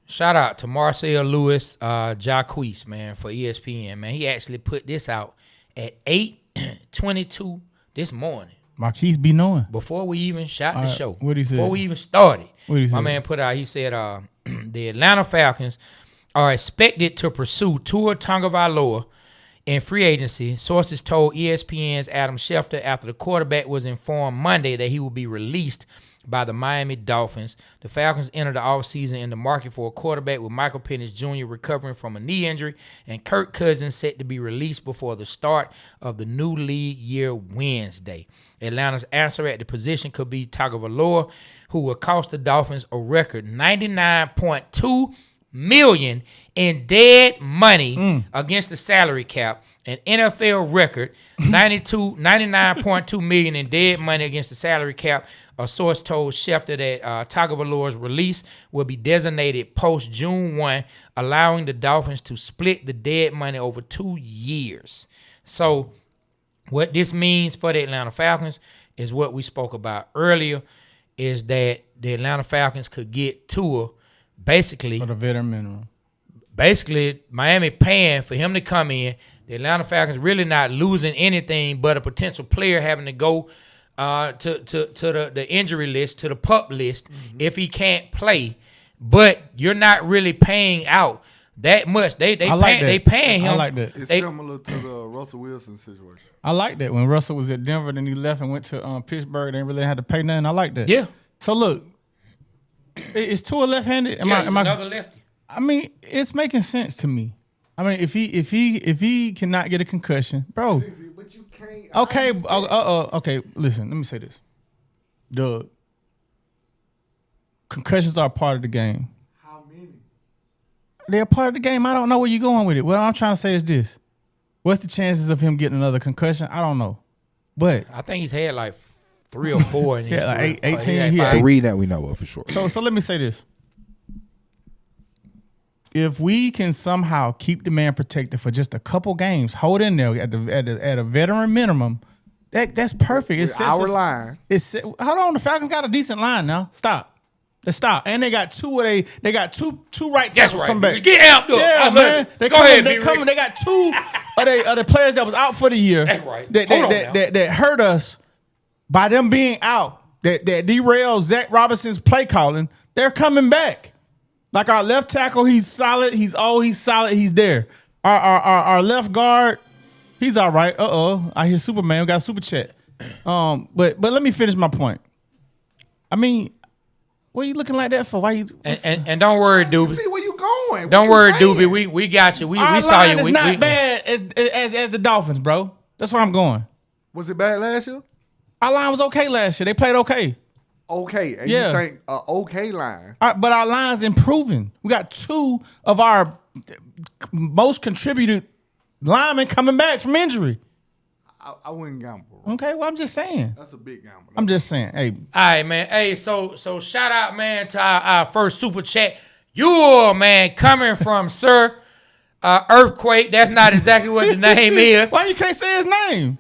shout out to Marcel Lewis Jacquees, man, for ESPN, man. He actually put this out at 8:22 this morning. Marquise be knowing. Before we even shot the show. What he said? Before we even started. What he said? My man put out, he said, the Atlanta Falcons are expected to pursue Tua Tagovailoa in free agency. Sources told ESPN's Adam Schefter after the quarterback was informed Monday that he will be released by the Miami Dolphins. The Falcons entered the offseason in the market for a quarterback with Michael Penix Jr. recovering from a knee injury and Kirk Cousins set to be released before the start of the new league year Wednesday. Atlanta's answer at the position could be Tagovailoa, who will cost the Dolphins a record $99.2 million in dead money against the salary cap, an NFL record $99.2 million in dead money against the salary cap. A source told Schefter that Tagovailoa's release will be designated post-June 1, allowing the Dolphins to split the dead money over 2 years. So what this means for the Atlanta Falcons is what we spoke about earlier, is that the Atlanta Falcons could get Tua basically for the veteran minimum. Basically, Miami paying for him to come in. The Atlanta Falcons really not losing anything but a potential player having to go to the injury list, to the PUP list, if he can't play. But you're not really paying out that much. They paying him. I like that. It's similar to the Russell Wilson situation. I like that. When Russell was at Denver, then he left and went to Pittsburgh. They didn't really have to pay nothing. I like that. Yeah. So look, is Tua left-handed? Am I another lefty? I mean, it's making sense to me. I mean, if he cannot get a concussion, bro. But you can't. Okay, okay. Listen, let me say this. The concussions are part of the game. How many? They're part of the game. I don't know where you're going with it. What I'm trying to say is this. What's the chances of him getting another concussion? I don't know. But I think he's had like 3 or 4 in his yeah, like 18. He Yeah, 3 that we know of for sure. So let me say this. If we can somehow keep the man protected for just a couple games, hold in there at a veteran minimum, that's perfect. It's our line. Hold on, the Falcons got a decent line now. Stop. Let's stop. And they got two right tackles come back. Get amped up. Yeah, man. They got 2 of the players that was out for the year. That's right. That hurt us by them being out. That derailed Zach Robinson's play calling. They're coming back. Like our left tackle, he's solid. He's solid. He's there. Our left guard, he's all right. I hear Superman. We got a super chat. But let me finish my point. I mean, what are you looking like that for? Why you? And don't worry, Doobie. See where you going? Don't worry, Doobie. We got you. We saw you. It's not bad as the Dolphins, bro. That's where I'm going. Was it bad last year? Our line was okay last year. They played okay. Okay, and Yeah. you think a okay line? But our line's improving. We got 2 of our most contributed linemen coming back from injury. I wouldn't gamble. Bro. Okay, well, I'm just saying. That's a big gamble. I'm just saying. Hey, All right, man. Hey, so shout out, man, to our first super chat. You, man, coming from Sir Earthquake. That's not exactly what the name is. why you can't say his name?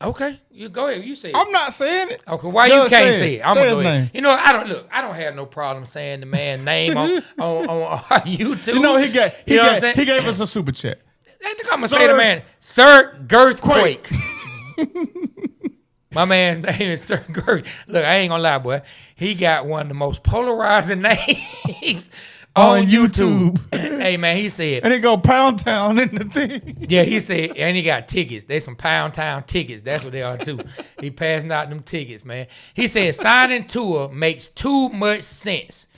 Okay, you go ahead. You say it. I'm not saying it. Okay, why No, you can't say say it. it? I'm Say gonna his go ahead. name. You know, I don't have no problem saying the man's name on YouTube. You know, he gave us a super chat. I think I'm gonna say the man, Sir Girthquake. My man's name is Sir Girth. Look, I ain't gonna lie, boy. He got one of the most polarizing names on YouTube. Hey, man, he said. And they go Pound Town in the thing. Yeah, he said, and he got tickets. They some Pound Town tickets. That's what they are too. He passing out them tickets, man. He said signing Tua makes too much sense.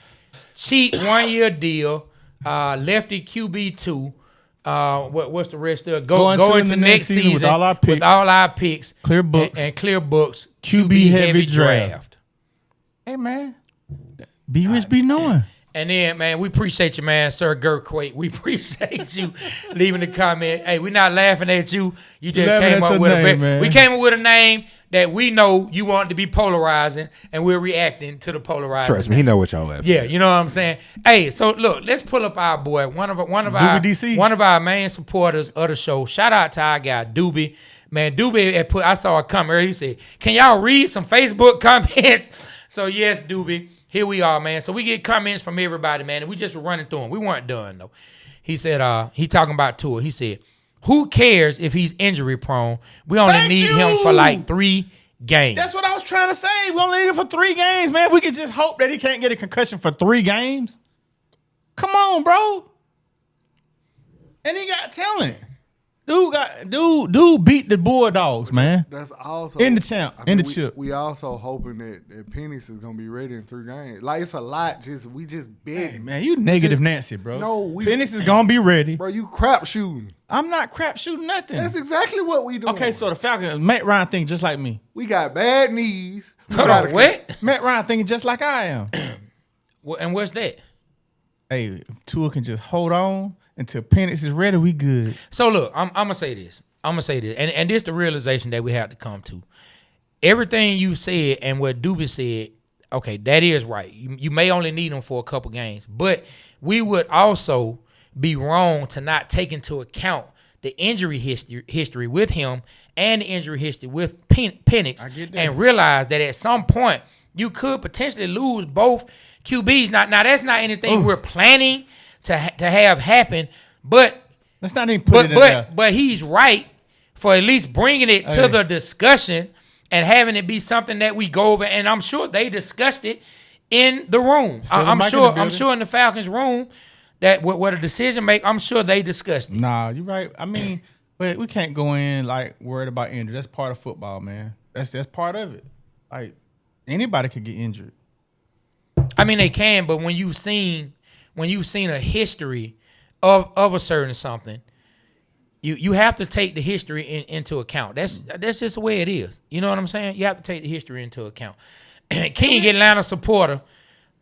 Cheap 1-year deal. Lefty QB2. What's the rest of it? Go into next season with all our picks. Clear books. And clear books. QB heavy draft. Hey, man. Be rich, be knowing. And then, man, we appreciate you, man, Sir Girthquake. We appreciate you leaving the comment. Hey, we're not laughing at you. You just came up with we came up with a name that we know you want to be polarizing, and we're reacting to the polarizing. Trust me, he know what y'all laughing. Yeah, you know what I'm saying. Hey, so look, let's pull up our boy, one of our main supporters of the show. Shout out to our guy Doobie. Man, Doobie I saw a comment earlier. He said, "Can y'all read some Facebook comments?" So yes, Doobie. Here we are, man. So we get comments from everybody, man, and we just were running through them. We weren't done, though. He said, he talking about Tua. He said, who cares if he's injury prone? We only need him for like 3 games. That's what I was trying to say. We only need him for 3 games, man. If we could just hope that he can't get a concussion for 3 games. Come on, bro. And he got talent. Dude beat the Bulldogs, man. That's also in the champ, in the chip. We also hoping that Penix is gonna be ready in 3 games. Like it's a lot. We just bet. Hey, man, you negative Nancy, bro. No, Penix is gonna be ready. Bro, you crap shooting. I'm not crap shooting nothing. That's exactly what we doing. Okay, so the Falcons, Matt Ryan thinking just like me. We got bad knees. Hold on, what? Matt Ryan thinking just like I am. And what's that? Hey, if Tua can just hold on until Penix is ready, we good. So look, I'm gonna say this. And this is the realization that we have to come to. Everything you said and what Doobie said, okay, that is right. You may only need him for a couple games, but we would also be wrong to not take into account the injury history with him and the injury history with Penix, and realize that at some point you could potentially lose both QBs. Now that's not anything we're planning to have happen, but let's not even put it in there. But he's right for at least bringing it to the discussion and having it be something that we go over. And I'm sure they discussed it in the room. I'm sure in the Falcons room that what a decision make. I'm sure they discussed it. Nah, you're right. I mean, but we can't go in like worried about injury. That's part of football, man. That's part of it. Like anybody could get injured. I mean, they can, but when you've seen a history of a certain something, you have to take the history into account. That's just the way it is. You know what I'm saying? You have to take the history into account. King Atlanta supporter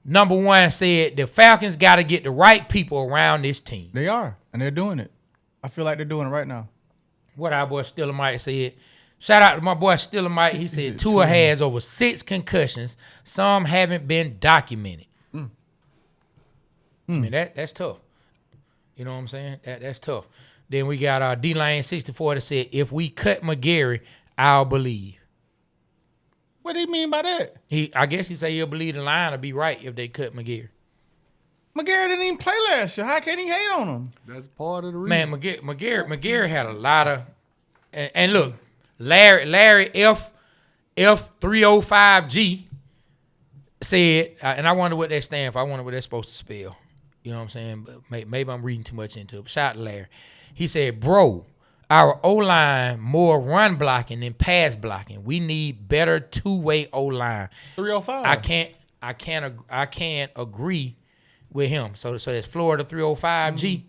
number 1 said the Falcons got to get the right people around this team. They are, and they're doing it. I feel like they're doing it right now. What our boy Stiller Mike said. Shout out to my boy Stiller Mike. He said Tua has over 6 concussions. Some haven't been documented. I mean, that's tough. You know what I'm saying? That's tough. Then we got D-Lane 64 that said, if we cut McGarry, I'll believe. What do you mean by that? I guess he said he'll believe the line will be right if they cut McGarry. McGarry didn't even play last year. How can he hate on him? That's part of the reason. Man, McGarry had a lot of and look, Larry F305G said, and I wonder what that stands for. I wonder what that's supposed to spell. You know what I'm saying? But maybe I'm reading too much into it. Shout out to Larry. He said, bro, our O-line more run blocking than pass blocking. We need better two-way O-line. 305. I can't agree with him. So that's Florida 305G.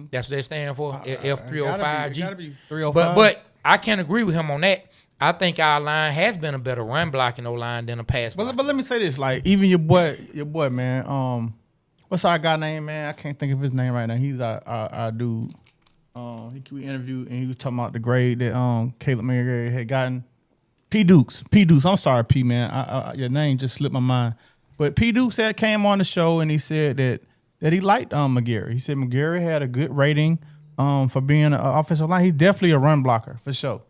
That's what they stand for. F305G. It gotta be 305. But I can't agree with him on that. I think our line has been a better run blocking O-line than a pass But blocking. let me say this, like even your boy, man. What's our guy name, man? I can't think of his name right now. He's our dude. We interviewed and he was talking about the grade that Caleb McGarry had gotten. P. Dukes. I'm sorry, P, man. Your name just slipped my mind. But P. Dukes came on the show and he said that he liked McGarry. He said McGarry had a good rating for being an offensive line. He's definitely a run blocker for sure.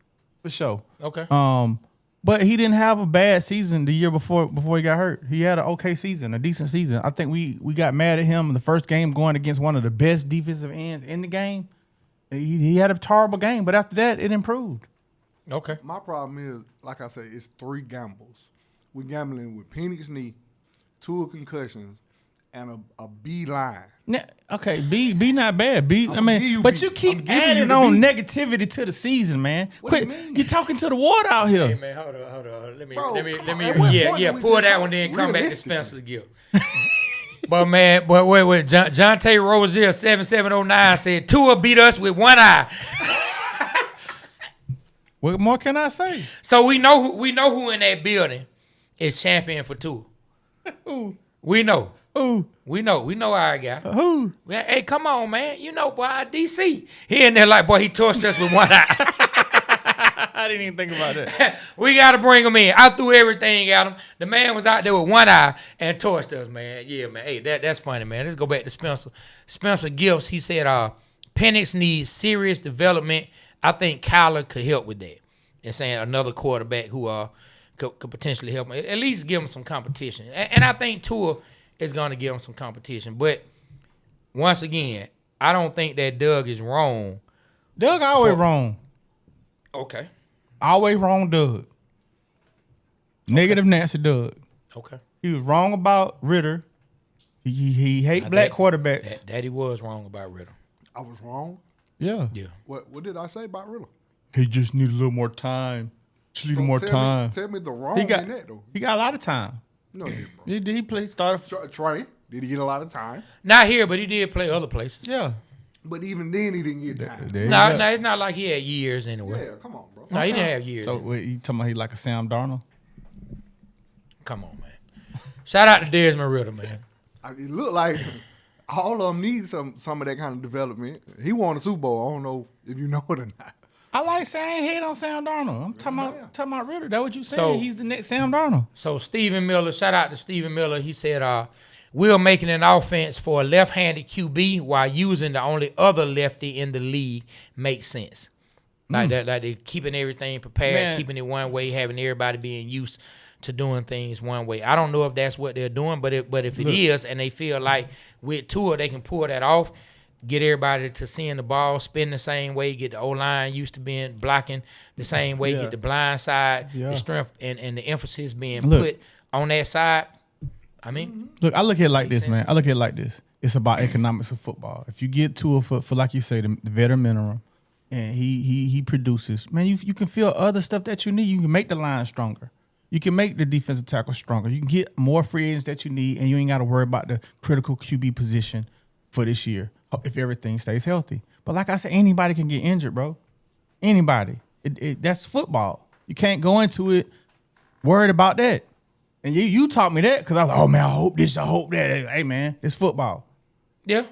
Okay. But he didn't have a bad season the year before he got hurt. He had an okay season, a decent season. I think we got mad at him in the first game going against one of the best defensive ends in the game. He had a terrible game, but after that, it improved. Okay. My problem is, like I said, it's 3 gambles. We're gambling with Penix knee, 2 concussions, and a B line. Okay, B not bad. But you keep adding on negativity to the season, man. What do you mean? You're talking to the water out here. Hey man, hold on. Let me. Bro, at what point Pull we that just one, then come back to realistically? Spencer's gift. But man, wait. John Tay Rozier 7709 said Tua beat us with one eye. What more can I say? So we know who in that building is champion for Tua. Who? We know. Who? We know our guy. Who? Hey, come on, man. You know, boy, DC. He in there like, boy, he torched us with one eye. I didn't even think about that. We got to bring him in. I threw everything at him. The man was out there with one eye and torched us, man. Yeah, man. Hey, that's funny, man. Let's go back to Spencer. Spencer Gifts, he said, Penix needs serious development. I think Kyler could help with that. And saying another quarterback who could potentially help him. At least give him some competition. And I think Tua is going to give him some competition. But once again, I don't think that Doug is wrong. Doug always wrong. Okay. Always wrong, Doug. Negative Nancy Doug. Okay. He was wrong about Ritter. He hate black quarterbacks. That he was wrong about Ritter. I was wrong. Yeah. What did I say about Riddle? He just need a little more time. Just need more time. Tell me the wrong He got in that, though. a lot of time. No, he didn't, bro. He played started. Trey, did he get a lot of time? Not here, but he did play other places. Yeah. But even then, he didn't get time. There you No, go. it's not like he had years anyway. Yeah, come on, bro. No, he didn't have years. So wait, you talking about he like a Sam Darnold? Come on, man. Shout out to Desmond Ritter, man. It looked like all of them need some of that kind of development. He won a Super Bowl. I don't know if you know it or not. I like saying head on Sam Darnold. I'm talking about Ritter. That's what you saying. So- He's the next Sam Darnold. So Stephen Miller, shout out to Stephen Miller. He said, we're making an offense for a left-handed QB while using the only other lefty in the league makes sense. Like that, like they're keeping everything prepared, Man. keeping it one way, having everybody being used to doing things one way. I don't know if that's what they're doing, but if it is, and they feel like with Tua they can pull that off, get everybody to seeing the ball spin the same way, get the O-line used to being blocking the same way, Yeah. get the blind side, Yeah. the strength and the emphasis being Look. put on that side. I mean, Look, I look at it like Makes this, man. sense. I look at it like this. It's about economics of football. If you get Tua for like you say, the veteran minimum, and he produces, man, you can feel other stuff that you need. You can make the line stronger. You can make the defensive tackle stronger. You can get more free agents that you need, and you ain't got to worry about the critical QB position for this year if everything stays healthy. But like I said, anybody can get injured, bro. Anybody. That's football. You can't go into it worried about that. And you taught me that because I was like, oh, man, I hope this, I hope that. Hey, man, it's football. yeah,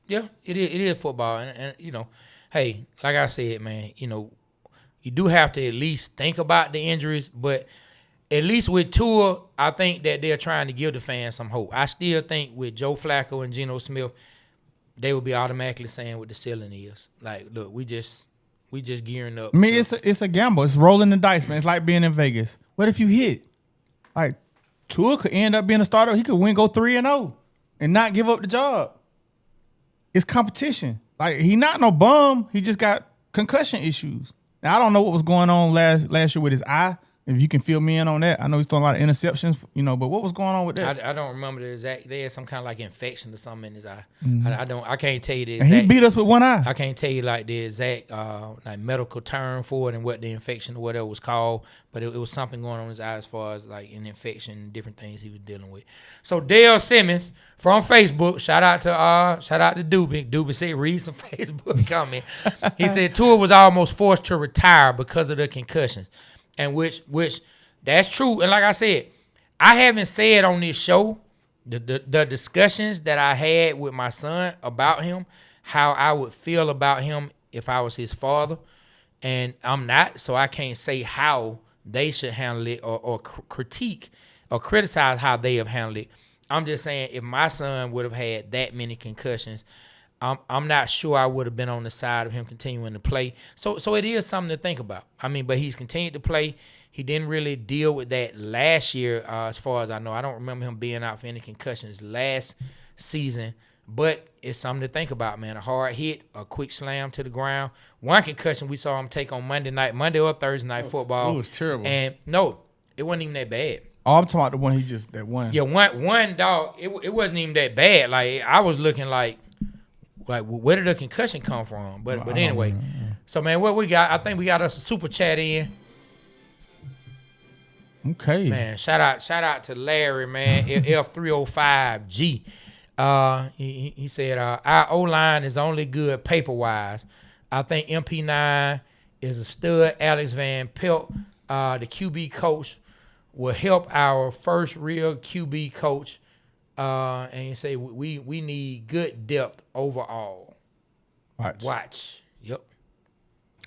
it is football, and you know, hey, like I said, man, you know, you do have to at least think about the injuries, but at least with Tua, I think that they're trying to give the fans some hope. I still think with Joe Flacco and Geno Smith, they would be automatically saying what the ceiling is. Like, look, we just gearing up. I mean, it's a gamble. It's rolling the dice, man. It's like being in Vegas. What if you hit? Like, Tua could end up being a starter. He could go 3-0 and not give up the job. It's competition. Like, he not no bum. He just got concussion issues. Now, I don't know what was going on last year with his eye. If you can fill me in on that. I know he's throwing a lot of interceptions, but what was going on with that? I don't remember the exact. They had some kind of like infection or something in his eye. Mm-hmm. I can't tell you the And exact. he beat us with one eye. I can't tell you like the exact like medical term for it and what the infection or whatever was called, but it was something going on in his eye as far as like an infection and different things he was dealing with. So Dale Simmons from Facebook, shout out to Doobie. Doobie said read some Facebook comment. He said Tua was almost forced to retire because of the concussions. and which that's true. And like I said, I haven't said on this show the discussions that I had with my son about him, how I would feel about him if I was his father, and I'm not, so I can't say how they should handle it or critique or criticize how they have handled it. I'm just saying if my son would have had that many concussions, I'm not sure I would have been on the side of him continuing to play. So it is something to think about. I mean, but he's continued to play. He didn't really deal with that last year, as far as I know. I don't remember him being out for any concussions last season. But it's something to think about, man. A hard hit, a quick slam to the ground. One concussion we saw him take on Monday or Thursday night football. It was terrible. And no, it wasn't even that bad. Oh, I'm talking about the one that one. Yeah, one dog. It wasn't even that bad. Like I was looking like where did the concussion come from? But anyway, so man, what we got? I think we got us a super chat in. Okay, man. Shout out to Larry, man. F305G. He said our O-line is only good paper wise. I think MP9 is a stud. Alex Van Pelt, the QB coach, will help our first real QB coach. And you say we need good depth overall. Watch. Yep.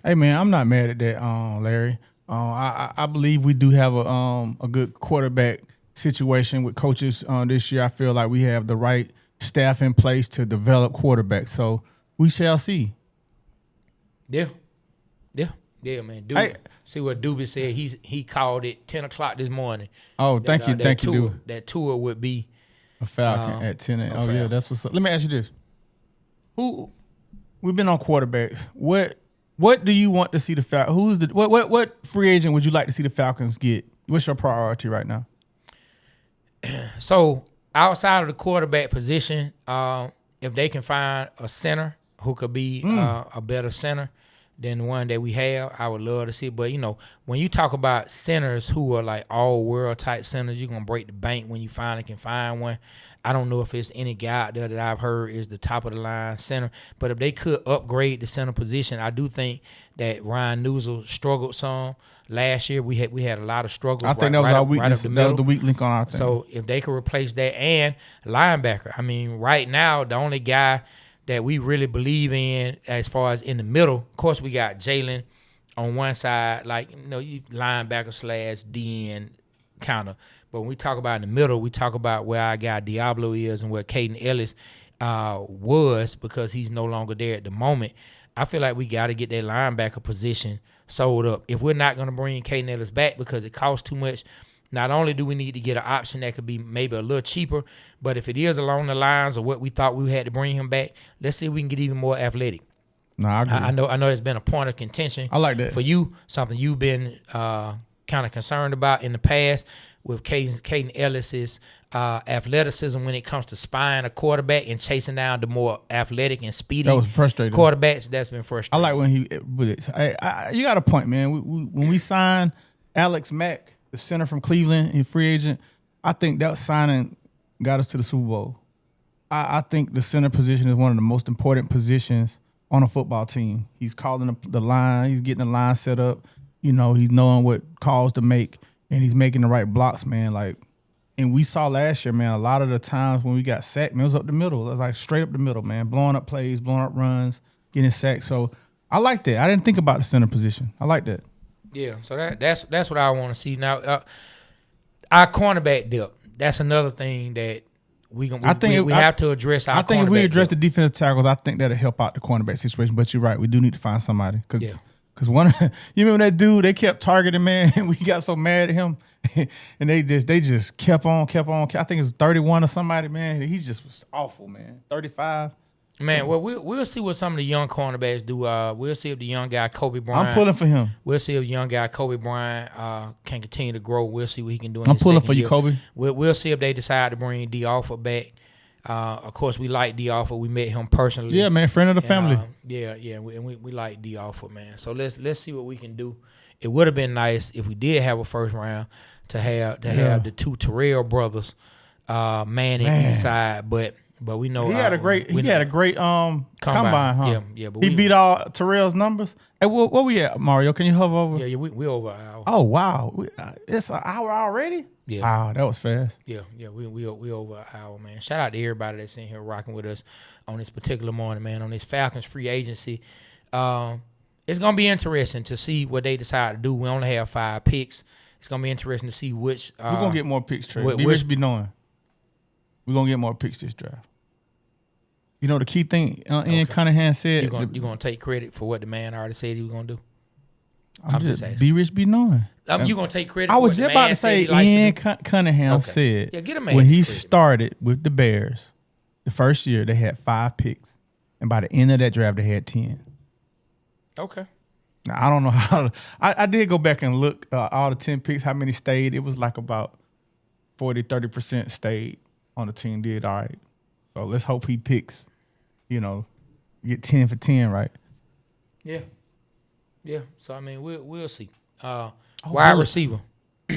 Hey man, I'm not mad at that, Larry. I believe we do have a good quarterback situation with coaches this year. I feel like we have the right staff in place to develop quarterbacks. So we shall see. Yeah, man. See what Doobie said. He called it 10 o'clock this morning. Oh, thank you, Doobie. That Tua would be a Falcon at 10 a.m. Oh, yeah, that's what's up. Let me ask you this. We've been on quarterbacks. What do you want to see the Falcons? What free agent would you like to see the Falcons get? What's your priority right now? So outside of the quarterback position, if they can find a center who could be a better center than the one that we have, I would love to see. But, when you talk about centers who are like all-world type centers, you're going to break the bank when you finally can find one. I don't know if it's any guy out there that I've heard is the top-of-the-line center. But if they could upgrade the center position, I do think that Ryan Newsel struggled some. Last year, we had a lot of struggles. I think that was our weakness. That was the weak link on our thing. So if they could replace that and linebacker, I mean, right now, the only guy that we really believe in as far as in the middle, of course, we got Jalen on one side, you linebacker / DN counter. But when we talk about in the middle, we talk about where our guy Diablo is and where Caden Ellis was, because he's no longer there at the moment. I feel like we got to get that linebacker position sold up. If we're not going to bring Caden Ellis back because it costs too much, not only do we need to get an option that could be maybe a little cheaper, but if it is along the lines of what we thought we had to bring him back, let's see if we can get even more athletic. No, I agree. I know there's been a point of contention. I like that. For you, something you've been kind of concerned about in the past with Caden Ellis's athleticism when it comes to spying a quarterback and chasing down the more athletic and speedy that was frustrating. Quarterbacks. That's been frustrating. I like when you got a point, man. When we signed Alex Mack, the center from Cleveland, and free agent, I think that signing got us to the Super Bowl. I think the center position is one of the most important positions on a football team. He's calling the line. He's getting the line set up. He's knowing what calls to make, and he's making the right blocks, man. And we saw last year, man, a lot of the times when we got sacked, man, it was up the middle. It was like straight up the middle, man, blowing up plays, blowing up runs, getting sacked. So I like that. I didn't think about the center position. I like that. Yeah, so that's what I want to see. Now, our cornerback depth, that's another thing that we have to address. I think if we address the defensive tackles, I think that'll help out the cornerback situation. But you're right, we do need to find somebody. Because one, you remember that dude they kept targeting, man, and we got so mad at him, and they just kept on. I think it was 31 or somebody, man. He just was awful, man. 35. Man, well, we'll see what some of the young cornerbacks do. We'll see if the young guy Kobe Bryant. I'm pulling for him. We'll see if young guy Kobe Bryant can continue to grow. We'll see what he can do. I'm pulling for you, Kobe. We'll see if they decide to bring D. Alford back. Of course, we like D. Alford. We met him personally. Yeah, man, friend of the family. We like D. Alford, man. So let's see what we can do. It would have been nice if we did have a first round to have the two Terrell brothers, man and Eastside, but But we know he had a great combine, huh? Yeah. But he beat all Terrell's numbers. Hey, what we at, Mario? Can you hover over? Yeah, we over an hour. Oh wow, it's an hour already. Yeah. Wow, that was fast. Yeah, we over an hour, man. Shout out to everybody that's in here rocking with us on this particular morning, man. On this Falcons free agency, it's gonna be interesting to see what they decide to do. We only have 5 picks. It's gonna be interesting to see which. We're gonna get more picks, Trey. Be knowing. We're gonna get more picks this draft. You know the key thing Ian Cunningham said. You're gonna take credit for what the man already said he was gonna do. I'm just asking. Be rich, be knowing. You're gonna take credit. I was just about to say Ian Cunningham said get a man when he credit. started with the Bears, the first year they had 5 picks, and by the end of that draft they had 10. Okay. Now I don't know how. I did go back and look all the 10 picks, how many stayed. It was like about 40-30% stayed on the team. Did all right. So let's hope he picks, get 10 for 10, right? Yeah. Yeah. So I mean, we'll see. Wide receiver.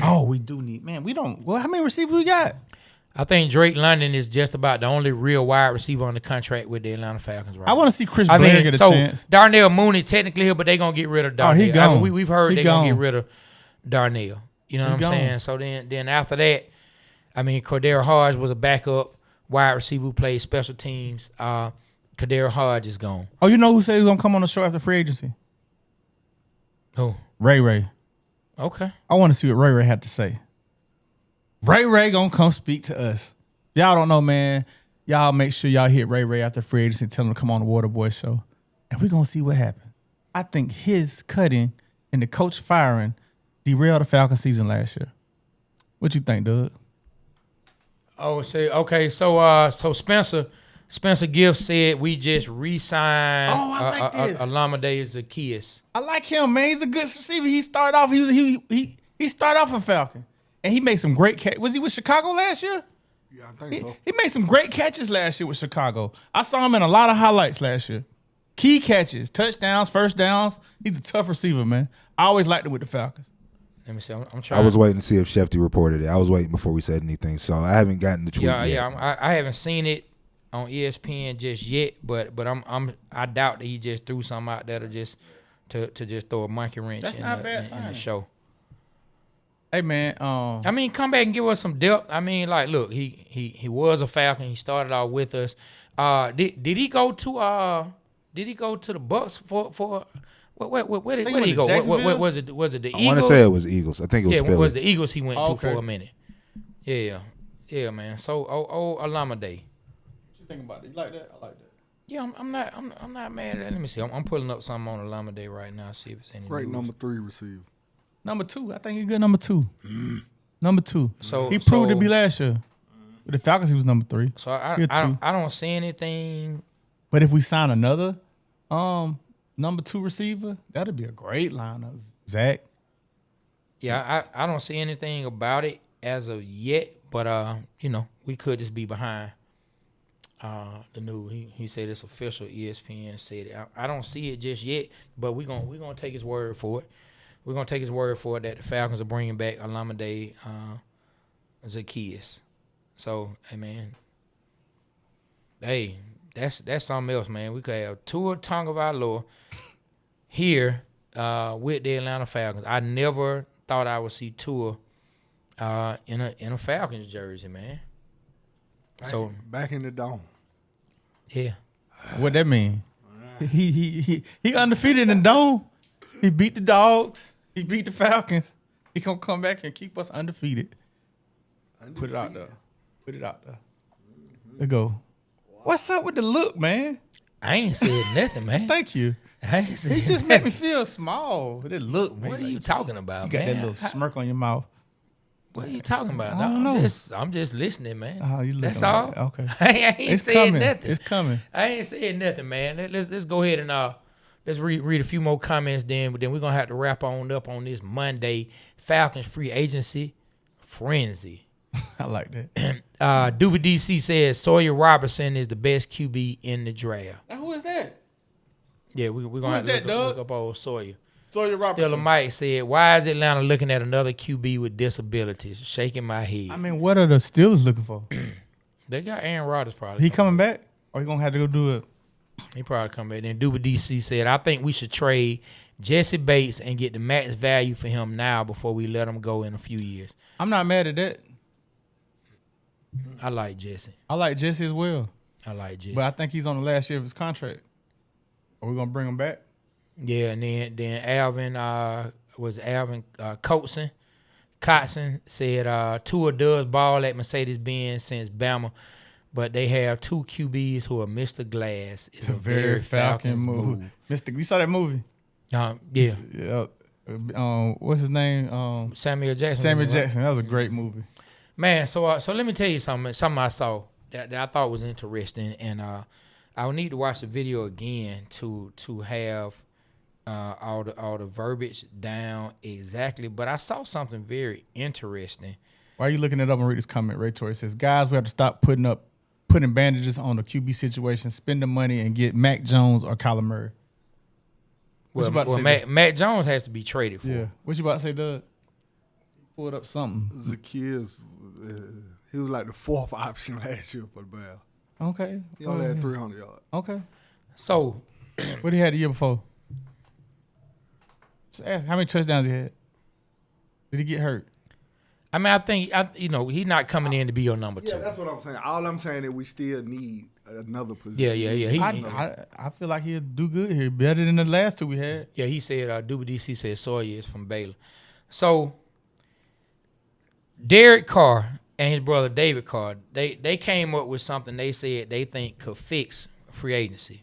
Oh, we do need, man. We don't. Well, how many receivers we got? I think Drake London is just about the only real wide receiver on the contract with the Atlanta Falcons right I want to see Chris now. Blair get a chance. Darnell Mooney technically here, but they're going to get rid of Darnell. Oh, he gone. We've heard they're going to get rid of Darnell. You know what I'm gone. saying? So then after that, I mean, Cordero Hodge was a backup wide receiver who played special teams. Cordero Hodge is gone. Oh, you know who said he was going to come on the show after free agency? Who? Ray. Okay. I want to see what Ray had to say. Ray gonna come speak to us. Y'all don't know, man. Y'all make sure y'all hit Ray after free agency and tell him to come on the Waterboy show. And we're gonna see what happened. I think his cutting and the coach firing derailed the Falcon season last year. What you think, Doug? Oh, okay. So Spencer Gift said we just re-signed I like this. Olamide Zaccheaus. I like him, man. He's a good receiver. He started off. He started off a Falcon, and he made some great catches. Was he with Chicago last year? Yeah, I think so. He made some great catches last year with Chicago. I saw him in a lot of highlights last year. Key catches, touchdowns, first downs. He's a tough receiver, man. I always liked it with the Falcons. Let me see. I'm trying. I was waiting to see if Shefty reported it. I was waiting before we said anything, so I haven't gotten the tweet yet. Yeah. I haven't seen it on ESPN just yet, but I doubt that he just threw something out there to just throw a monkey wrench in the show. Hey man, I mean, come back and give us some depth. I mean, like, look, he was a Falcon. He started out with us. Did he go to the Bucks for where did he go? Was it the Eagles? I want to say it was Eagles. I think it was Philly. It was the Eagles he went to for a minute. Yeah, man. So Olamide. What you think about it? You like that? I like that. Yeah, I'm not mad at that. Let me see. I'm pulling up something on Olamide right now. See if it's any Great news. number 3 receiver. Number 2. I think he's good number 2. Number 2. So he proved to be last year. With the Falcons, he was number 3. So I don't see anything. But if we sign another number 2 receiver, that'd be a great lineup. Zach. Yeah, I don't see anything about it as of yet. But we could just be behind the news. He said it's official. ESPN said it. I don't see it just yet, but we're gonna take his word for it. We're gonna take his word for it that the Falcons are bringing back Olamide Zaccheaus. So, hey man, that's something else, man. We could have Tua Tagovailoa here with the Atlanta Falcons. I never thought I would see Tua in a Falcons jersey, man. Back in the dome. Yeah. So what that mean? He undefeated in the dome. He beat the Dogs. He beat the Falcons. He gonna come back and keep us undefeated. Put it out there. Let's go. What's up with the look, man? I ain't said nothing, man. Thank you. I ain't said He just made me feel small. That look, man. What are you talking about, You got man? that little smirk on your mouth. What are you talking about? I don't know. I'm just listening, man. Oh, you That's looking all. like that. Okay. I ain't saying nothing. It's coming. I ain't saying nothing, man. Let's go ahead and let's read a few more comments then. But then we're gonna have to wrap on up on this Monday Falcons free agency frenzy. I like that. Doobie DC says Sawyer Robertson is the best QB in the draft. Now, who is that? Yeah, we're gonna have to look up old Sawyer. Sawyer Robertson. Stella Mike said, "Why is Atlanta looking at another QB with disabilities?" Shaking my head. I mean, what are the Steelers looking for? They got Aaron Rodgers probably. He coming back? Or he gonna have to go do it? He probably come back. Then Duba DC said, I think we should trade Jesse Bates and get the max value for him now before we let him go in a few years. I'm not mad at that. I like Jesse. I like Jesse as well. I like Jesse. But I think he's on the last year of his contract. Are we gonna bring him back? Yeah, and then Alvin Kotson said Tua does ball at Mercedes-Benz since Bama, but they have two QBs who are Mr. Glass. It's a very Falcon move. Mr. You saw that movie? Yeah. Yeah. What's his name? Samuel Jackson. Samuel Jackson. That was a great movie. Man, so let me tell you something I saw that I thought was interesting, and I would need to watch the video again to have all the verbiage down exactly. But I saw something very interesting. Why are you looking it up and read this comment? Ray Torrey says, guys, we have to stop putting bandages on the QB situation, spend the money, and get Mac Jones or Kyler Murray. Mac Jones has to be traded for. Yeah. What you about to say, Doug? Pulled up something. Zacchaeus, he was like the fourth option last year for the Bears. Okay. He only had 300 yards. Okay. So, what he had the year before? Just ask, how many touchdowns he had? Did he get hurt? I mean, I think he's not coming in to be your number two. Yeah, that's what I'm saying. All I'm saying is we still need another position. Yeah. I feel like he'll do good here, better than the last two we had. Yeah, he said Duba DC said Sawyer is from Baylor. So Derek Carr and his brother David Carr, they came up with something they said they think could fix free agency,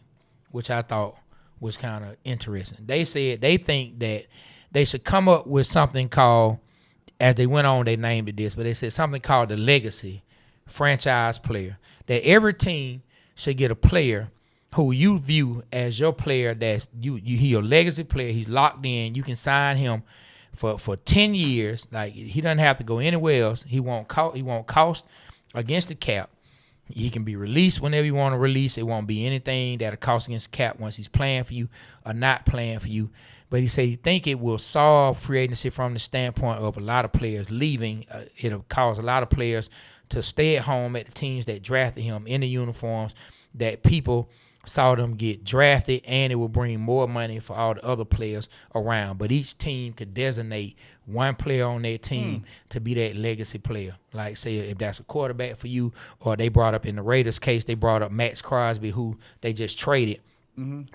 which I thought was kind of interesting. They said they think that they should come up with something called, as they went on, they named it this, but they said something called the legacy franchise player. That every team should get a player who you view as your player, that's he your legacy player. He's locked in. You can sign him for 10 years. Like, he doesn't have to go anywhere else. He won't cost against the cap. He can be released whenever you want to release. It won't be anything that'll cost against the cap once he's playing for you or not playing for you. But he said he think it will solve free agency from the standpoint of a lot of players leaving. It'll cause a lot of players to stay at home at the teams that drafted him in the uniforms, that people saw them get drafted, and it will bring more money for all the other players around. But each team could designate one player on their team to be that legacy player. Like, say, if that's a quarterback for you, or they brought up in the Raiders case, they brought up Max Crosby, who they just traded.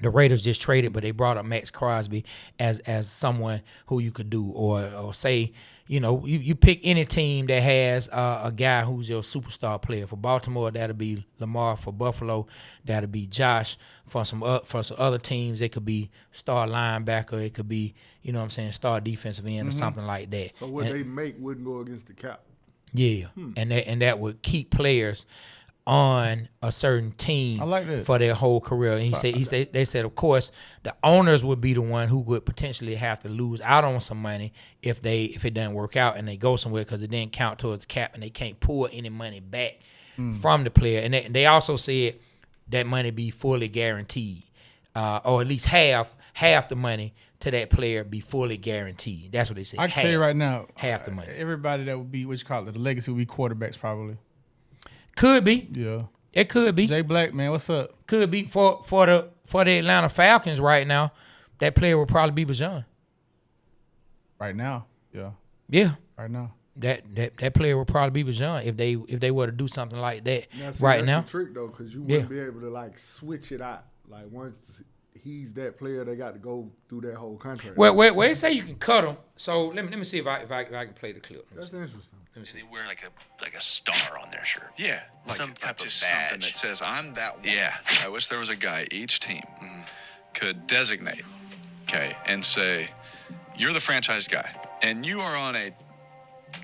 The Raiders just traded, but they brought up Max Crosby as someone who you could do, or say, you pick any team that has a guy who's your superstar player. For Baltimore, that'll be Lamar. For Buffalo, that'll be Josh. For some other teams, it could be star linebacker. It could be, star defensive end or something like that. So what they make wouldn't go against the cap. Yeah, and that would keep players on a certain team for their whole career. And they said, of course, the owners would be the one who would potentially have to lose out on some money if it doesn't work out and they go somewhere, because it didn't count towards the cap and they can't pull any money back from the player. And they also said that money be fully guaranteed, or at least half the money to that player be fully guaranteed. That's what they said. I can tell you right now, half the money. Everybody that would be, what you call it, the legacy would be quarterbacks probably. Could be. Yeah. It could be. Jay Black, man, what's up? Could be for the Atlanta Falcons right now. That player would probably be Bijan. Right now, yeah. Yeah. Right now. That player would probably be Bijan if they were to do something like that That's now. the trick though, because you wouldn't be able to switch it out. Like, once he's that player, they got to go through that whole contract. Well, they say you can cut him. So let me see if I can play the clip. That's interesting. They wear like a star on their shirt. Yeah, like some type of something badge that says I'm that one. Yeah. I wish there was a guy each team could designate, and say, you're the franchise guy, and you are on a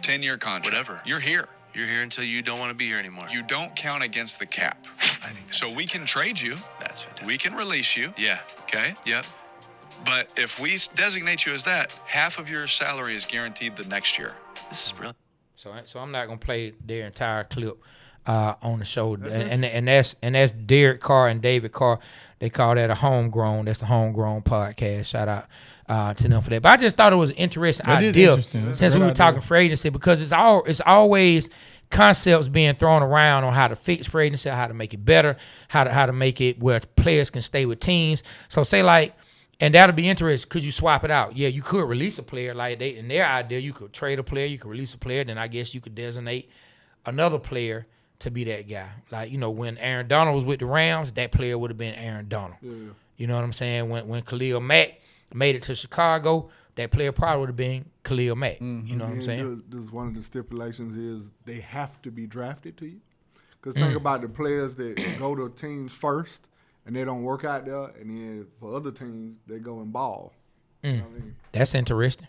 10-year contract. Whatever. You're here. You're here until you don't want to be here anymore. You don't count against the cap. I think that's so we can trade you. That's fantastic. We can release you. Yeah. Okay. Yep. But if we designate you as that, half of your salary is guaranteed the next year. This is brilliant. So I'm not gonna play their entire clip on the show, and that's Derek Carr and David Carr. They call that a homegrown. That's the homegrown podcast. Shout out to them for that. But I just thought it was an interesting idea since we were talking free agency, because it's always concepts being thrown around on how to fix free agency, how to make it better, how to make it where players can stay with teams. So say like, and that'll be interesting. Could you swap it out? Yeah, you could release a player like they in their idea. You could trade a player, you could release a player. Then I guess you could designate another player to be that guy. Like, when Aaron Donald was with the Rams, that player would have been Aaron Donald. Yeah. You know what I'm saying? When Khalil Mack made it to Chicago, that player probably would have been Khalil Mack. Mm-hmm. You know what I'm saying? This one of the stipulations is they have to be drafted to you. Because think about the players that go to teams first and they don't work out there, and then for other teams, they go and ball. You know what I mean? That's interesting.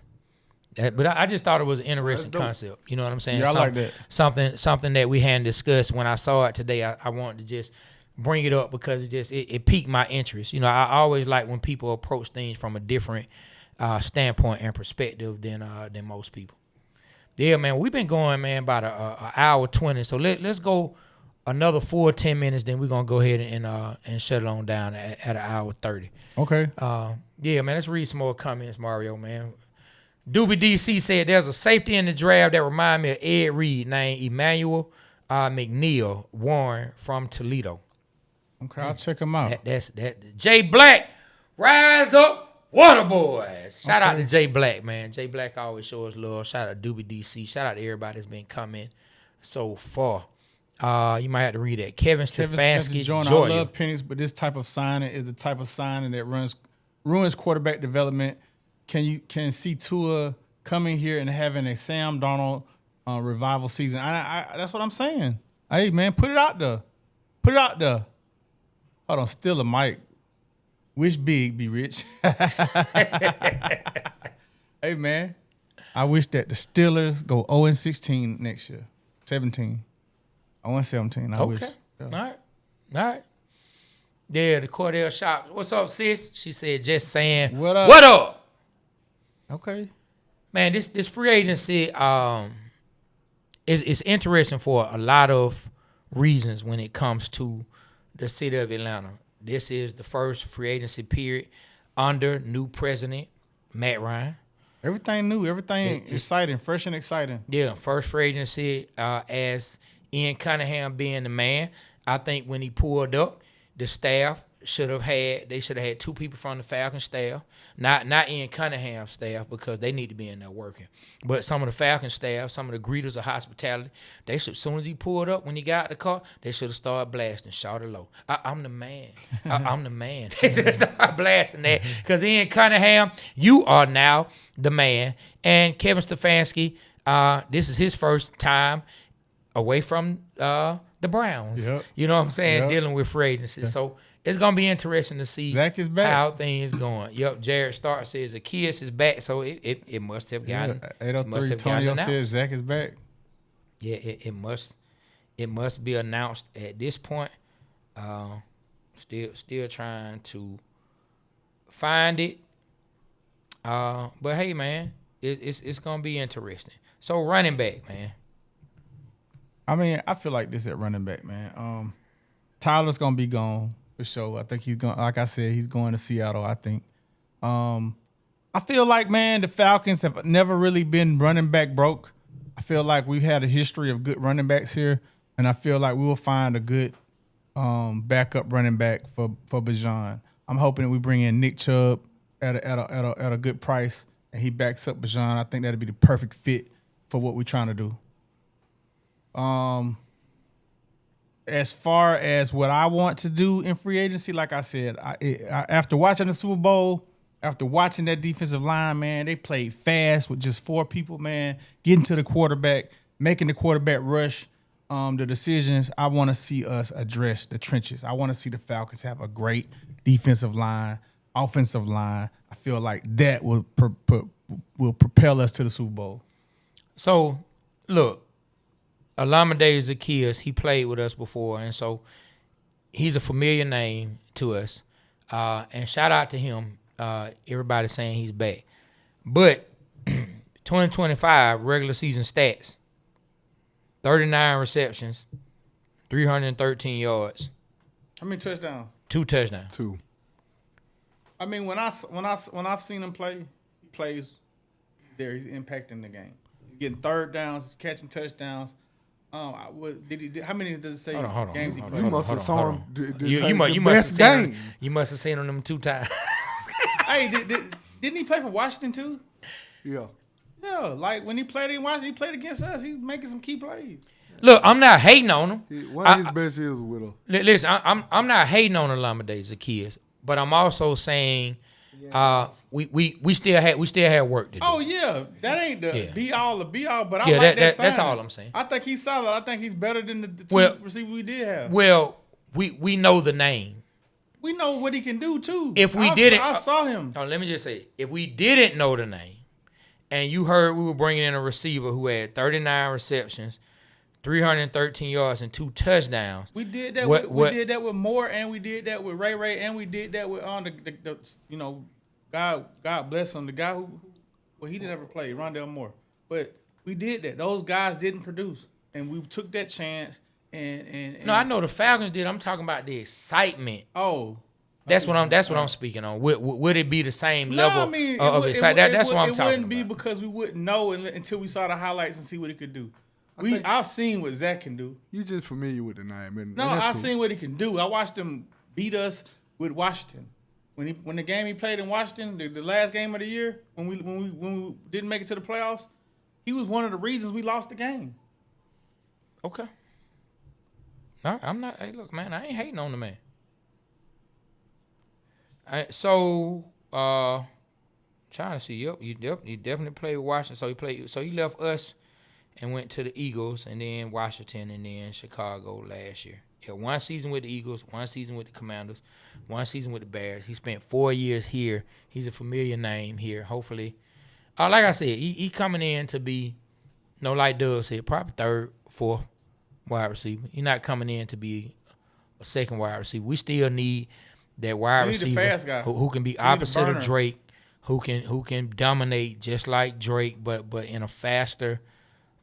But I just thought it was an interesting concept. You know what I'm saying? Yeah, I like that. Something that we hadn't discussed. When I saw it today, I wanted to just bring it up because it piqued my interest. I always like when people approach things from a different standpoint and perspective than most people. Yeah, man, we've been going, man, about an hour 20. So let's go another 4 or 10 minutes. Then we're gonna go ahead and shut it on down at an hour 30. Okay. Yeah, man. Let's read some more comments, Mario, man. Doobie DC said there's a safety in the draft that remind me of Ed Reed named Emmanuel McNeil Warren from Toledo. Okay, I'll check him out. That's Jay Black, rise up, Water Boys. Shout out to Jay Black, man. Jay Black always shows love. Shout out to Doobie DC. Shout out to everybody that's been coming so far. You might have to read that. Kevin Stefanski, Georgia. I love Penix, but this type of signing is the type of signing that ruins quarterback development. Can see Tua coming here and having a Sam Darnold revival season. I that's what I'm saying. Hey, man, put it out there. Put it out there. Hold on, still a mic. Wish big, be rich. Hey, man, I wish that the Steelers go 0-16 next year. 17. 0-17. I wish. Yeah. All right. Yeah, the Cordell Shop. What's up, sis? She said, just saying, what up? Okay. Man, this free agency is interesting for a lot of reasons when it comes to the city of Atlanta. This is the first free agency period under new president Matt Ryan. Everything new, everything exciting, fresh and exciting. Yeah, first free agency as Ian Cunningham being the man. I think when he pulled up, the staff should have had 2 people from the Falcons staff, not Ian Cunningham's staff, because they need to be in there working. But some of the Falcons staff, some of the greeters of hospitality, they should, as soon as he pulled up, when he got out the car, they should have started blasting, shout it low. I'm the man. I'm the man. They should have started blasting that, because Ian Cunningham, you are now the man. And Kevin Stefanski, this is his first time away from the Browns. Yep. You know what I'm saying? Yep. Dealing with free agency. Yep. So it's going to be interesting to see Zach is back. How things going. Yep, Jared Stark says Zacchaeus is back, so it must have gotten. 803 Tonio says Zach is back. Yeah, it must be announced at this point. Still trying to find it. But hey, man, it's going to be interesting. So running back, man. I mean, I feel like this at running back, man. Tyler's going to be gone. For sure. I think he's going, like I said, he's going to Seattle, I think. I feel like, man, the Falcons have never really been running back broke. I feel like we've had a history of good running backs here, and I feel like we will find a good backup running back for Bijan. I'm hoping that we bring in Nick Chubb at a good price, and he backs up Bijan. I think that'd be the perfect fit for what we're trying to do. As far as what I want to do in free agency, like I said, after watching the Super Bowl, after watching that defensive line, man, they played fast with just 4 people, man, getting to the quarterback, making the quarterback rush the decisions. I want to see us address the trenches. I want to see the Falcons have a great defensive line, offensive line. I feel like that will propel us to the Super Bowl. So, look. Olamide Zacchaeus, he played with us before, and so he's a familiar name to us. And shout out to him. Everybody's saying he's back. But 2025 regular season stats, 39 receptions, 313 yards. How many touchdowns? 2 touchdowns. 2. I mean, when I've seen him play, he plays there. He's impacting the game. He's getting third downs. He's catching touchdowns. How many does it say Hold on. games he Hold played? You must have saw him. You must have best seen game. him. You must have seen them 2 times. Hey, didn't he play for Washington too? Yeah. Yeah, like when he played in Washington, he played against us. He was making some key plays. Look, I'm not hating on him. One of his best years with her. Listen, I'm not hating on Olamide Zaccheaus, but I'm also saying we still had work to do. Oh yeah, that ain't the be all of be all. But I Yeah, like that's signing. all I'm saying. I think he's solid. I think he's better than the two receivers we did have. Well, we know the name. We know what he can do too. If we didn't, I saw him. Oh, let me just say, if we didn't know the name, and you heard we were bringing in a receiver who had 39 receptions, 313 yards, and 2 touchdowns. We did that. We did that with Moore, and we did that with Ray, and we did that with God bless him, the guy who he didn't ever play, Rondell Moore. But we did that. Those guys didn't produce, and we took that chance. And no, I know the Falcons did. I'm talking about the excitement. Oh, that's what I'm speaking on. Would it be the same level of excitement? That's what I'm talking about. It wouldn't be because we wouldn't know until we saw the highlights and see what he could do. I've seen what Zach can do. You just familiar with the name. And I've seen what he can do. I watched him beat us with Washington. When the game he played in Washington, the last game of the year, when we didn't make it to the playoffs, he was one of the reasons we lost the game. Okay. No, I'm not. Hey, look, man, I ain't hating on the man. Trying to see. Yep, he definitely played with Washington. So he left us and went to the Eagles, and then Washington, and then Chicago last year. Yeah, 1 season with the Eagles, 1 season with the Commanders, 1 season with the Bears. He spent 4 years here. He's a familiar name here. Hopefully, like I said, he coming in to be, like Doug said, probably 3rd, 4th wide receiver. He's not coming in to be a 2nd wide receiver. We still need that wide receiver fast guy. Who can be opposite of Drake, who can dominate just like Drake, but in a faster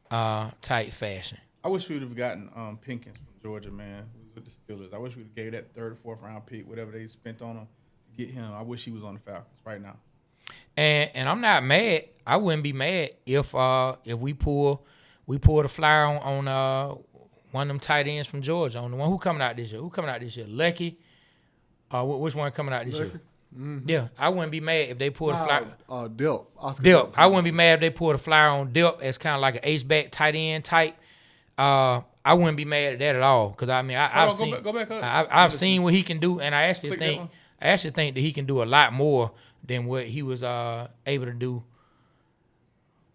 type fashion. I wish we would have gotten Pinkins from Georgia, man, with the Steelers. I wish we would have gave that 3rd or 4th round pick, whatever they spent on him, to get him. I wish he was on the Falcons right now. And I'm not mad. I wouldn't be mad if we pull the flyer on one of them tight ends from Georgia, on the one who coming out this year. Who coming out this year? Lucky? Which one coming out this year? Mm-hmm. Yeah, I wouldn't be mad if they pulled a flyer. Dip. I wouldn't be mad if they pulled a flyer on Dip as kind of like an H-back tight end type. I wouldn't be mad at that at all, because I mean I've seen what he can do, and I actually think that he can do a lot more than what he was able to do.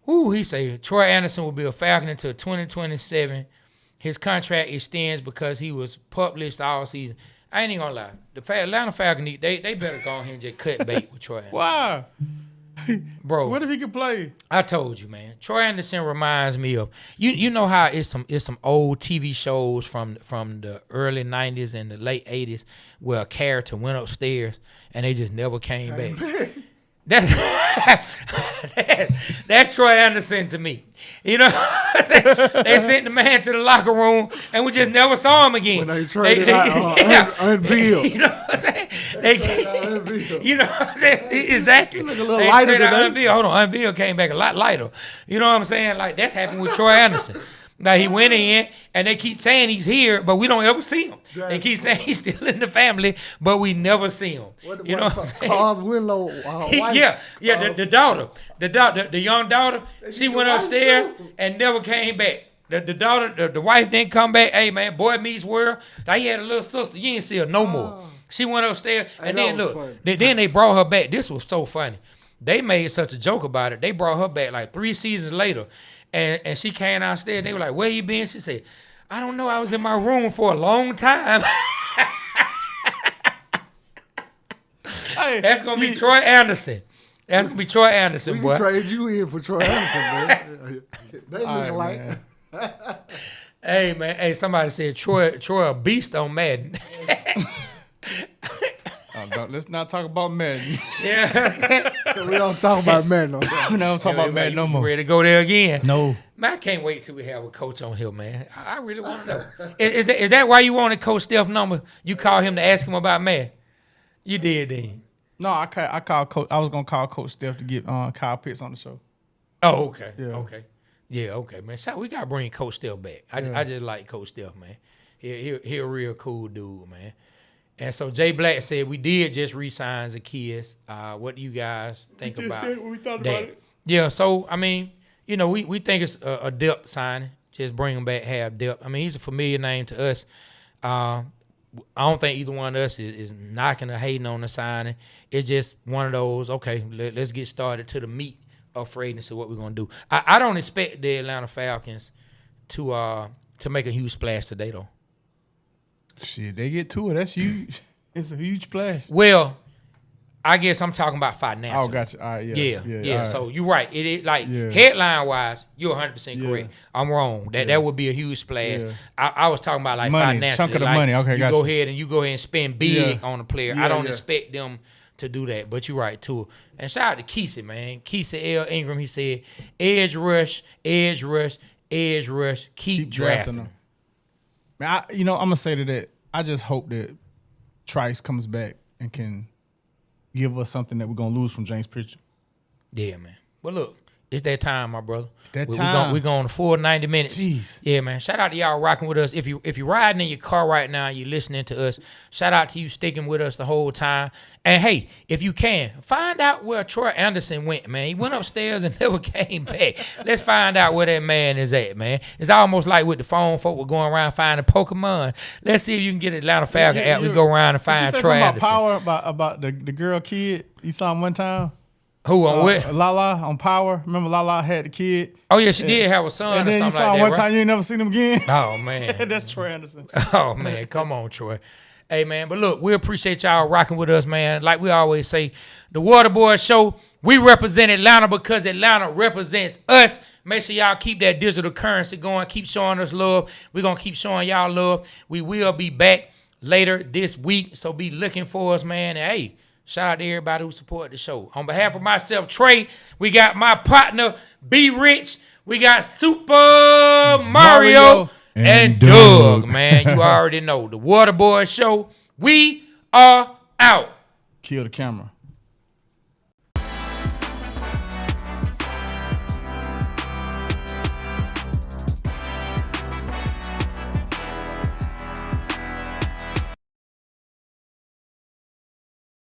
He say Troy Anderson will be a Falcon until 2027. His contract extends because he was published all season. I ain't even gonna lie. The Atlanta Falcons, they better go ahead and just cut bait with Troy Anderson. Why? Bro, what if he can play? I told you, man. Troy Anderson reminds me of you know how it's some old TV shows from the early 90s and the late 80s where a character went upstairs and they just never came back. That's Troy Anderson to me. You know, they sent the man to the locker room and we just never saw him again. When they traded unveiled. You know what I'm saying? You know what I'm saying? Exactly. Look a little lighter today. Unveiled. Hold on, Unveiled came back a lot lighter. You know what I'm saying? Like that happened with Troy Anderson. Now he went in, and they keep saying he's here, but we don't ever see him. They keep saying he's still in the family, but we never see him. You know what I'm saying? Carl's Winlow, the daughter, the young daughter, she went upstairs and never came back. The daughter, the wife didn't come back. Hey man, boy meets world. Now he had a little sister. You didn't see her no more. She went upstairs, and then look, then they brought her back. This was so funny. They made such a joke about it. They brought her back like 3 seasons later. And she came downstairs. They were like, "Where you been?" She said, "I don't know. I was in my room for a long time." That's gonna be Troy Anderson. That's gonna be Troy Anderson, boy. We can trade you in for Troy Anderson, man. They look alike. Hey man, somebody said Troy a beast on Madden. Let's not talk about Madden. Yeah. We don't talk about Madden no more. We don't talk about Madden no more. Ready to go there again? No. Man, I can't wait till we have a coach on here, man. I really want to know. Is that why you wanted Coach Steph's number? You called him to ask him about Madden? You did, didn't you? No, I called Coach. I was gonna call Coach Steph to get Kyle Pitts on the show. Oh, okay. Yeah. Okay. Yeah, okay, man. So we gotta bring Coach Steph back. I just like Coach Steph, man. He a real cool dude, man. And so Jay Black said we did just re-sign Zacchaeus. What do you guys think about said what we thought that? about it. Yeah, so I mean, you know, we think it's a depth signing. Just bring him back, have depth. I mean, he's a familiar name to us. I don't think either one of us is knocking or hating on the signing. It's just one of those, okay, let's get started to the meat of free agency, what we're going to do. I don't expect the Atlanta Falcons to make a huge splash today, though. Shit, they get to it. That's huge. It's a huge splash. Well, I guess I'm talking about financial. Oh, gotcha. All right, Yeah. all right. So you're right. It is like headline-wise, you're 100% correct. I'm wrong. That would be a huge splash. Yeah. I was talking about like money, financially. chunk of the like, money. Okay, you gotcha. go ahead and spend big on a player. Yeah, I don't yeah. expect them to do that, but you're right too. And shout out to Kesey, man. Kesey L. Ingram. He said, edge rush, keep drafting them. Man, I'm gonna say to that. I just hope that Trice comes back and can give us something that we're gonna lose from James Pritchard. Yeah, man. Well, look, it's that time, my brother. That time. We're going to full 90 minutes. Jeez. Yeah, man. Shout out to y'all rocking with us. If you're riding in your car right now, you're listening to us. Shout out to you sticking with us the whole time. And hey, if you can, find out where Troy Anderson went, man. He went upstairs and never came back. Let's find out where that man is at, man. It's almost like with the phone folk were going around finding Pokemon. Let's see if you can get Atlanta Falcon app. We go around and find Troy Anderson. Power about the girl kid. You saw him one time. Who on what? Lala on Power. Remember Lala had the kid. Oh yeah, she did have a son. And then or you something saw like him that, one right? time. You ain't never seen him again. Oh man, that's Troy Anderson. Oh man, come on, Troy. Hey man, but look, we appreciate y'all rocking with us, man. Like we always say, the Waterboy Show. We represent Atlanta because Atlanta represents us. Make sure y'all keep that digital currency going. Keep showing us love. We're gonna keep showing y'all love. We will be back later this week, so be looking for us, man. And hey. Shout out to everybody who supported the show. On behalf of myself, Trey, we got my partner, B Rich. We got Super Mario and Doug, man. You already know. The Waterboy Show. We are out. Kill the camera.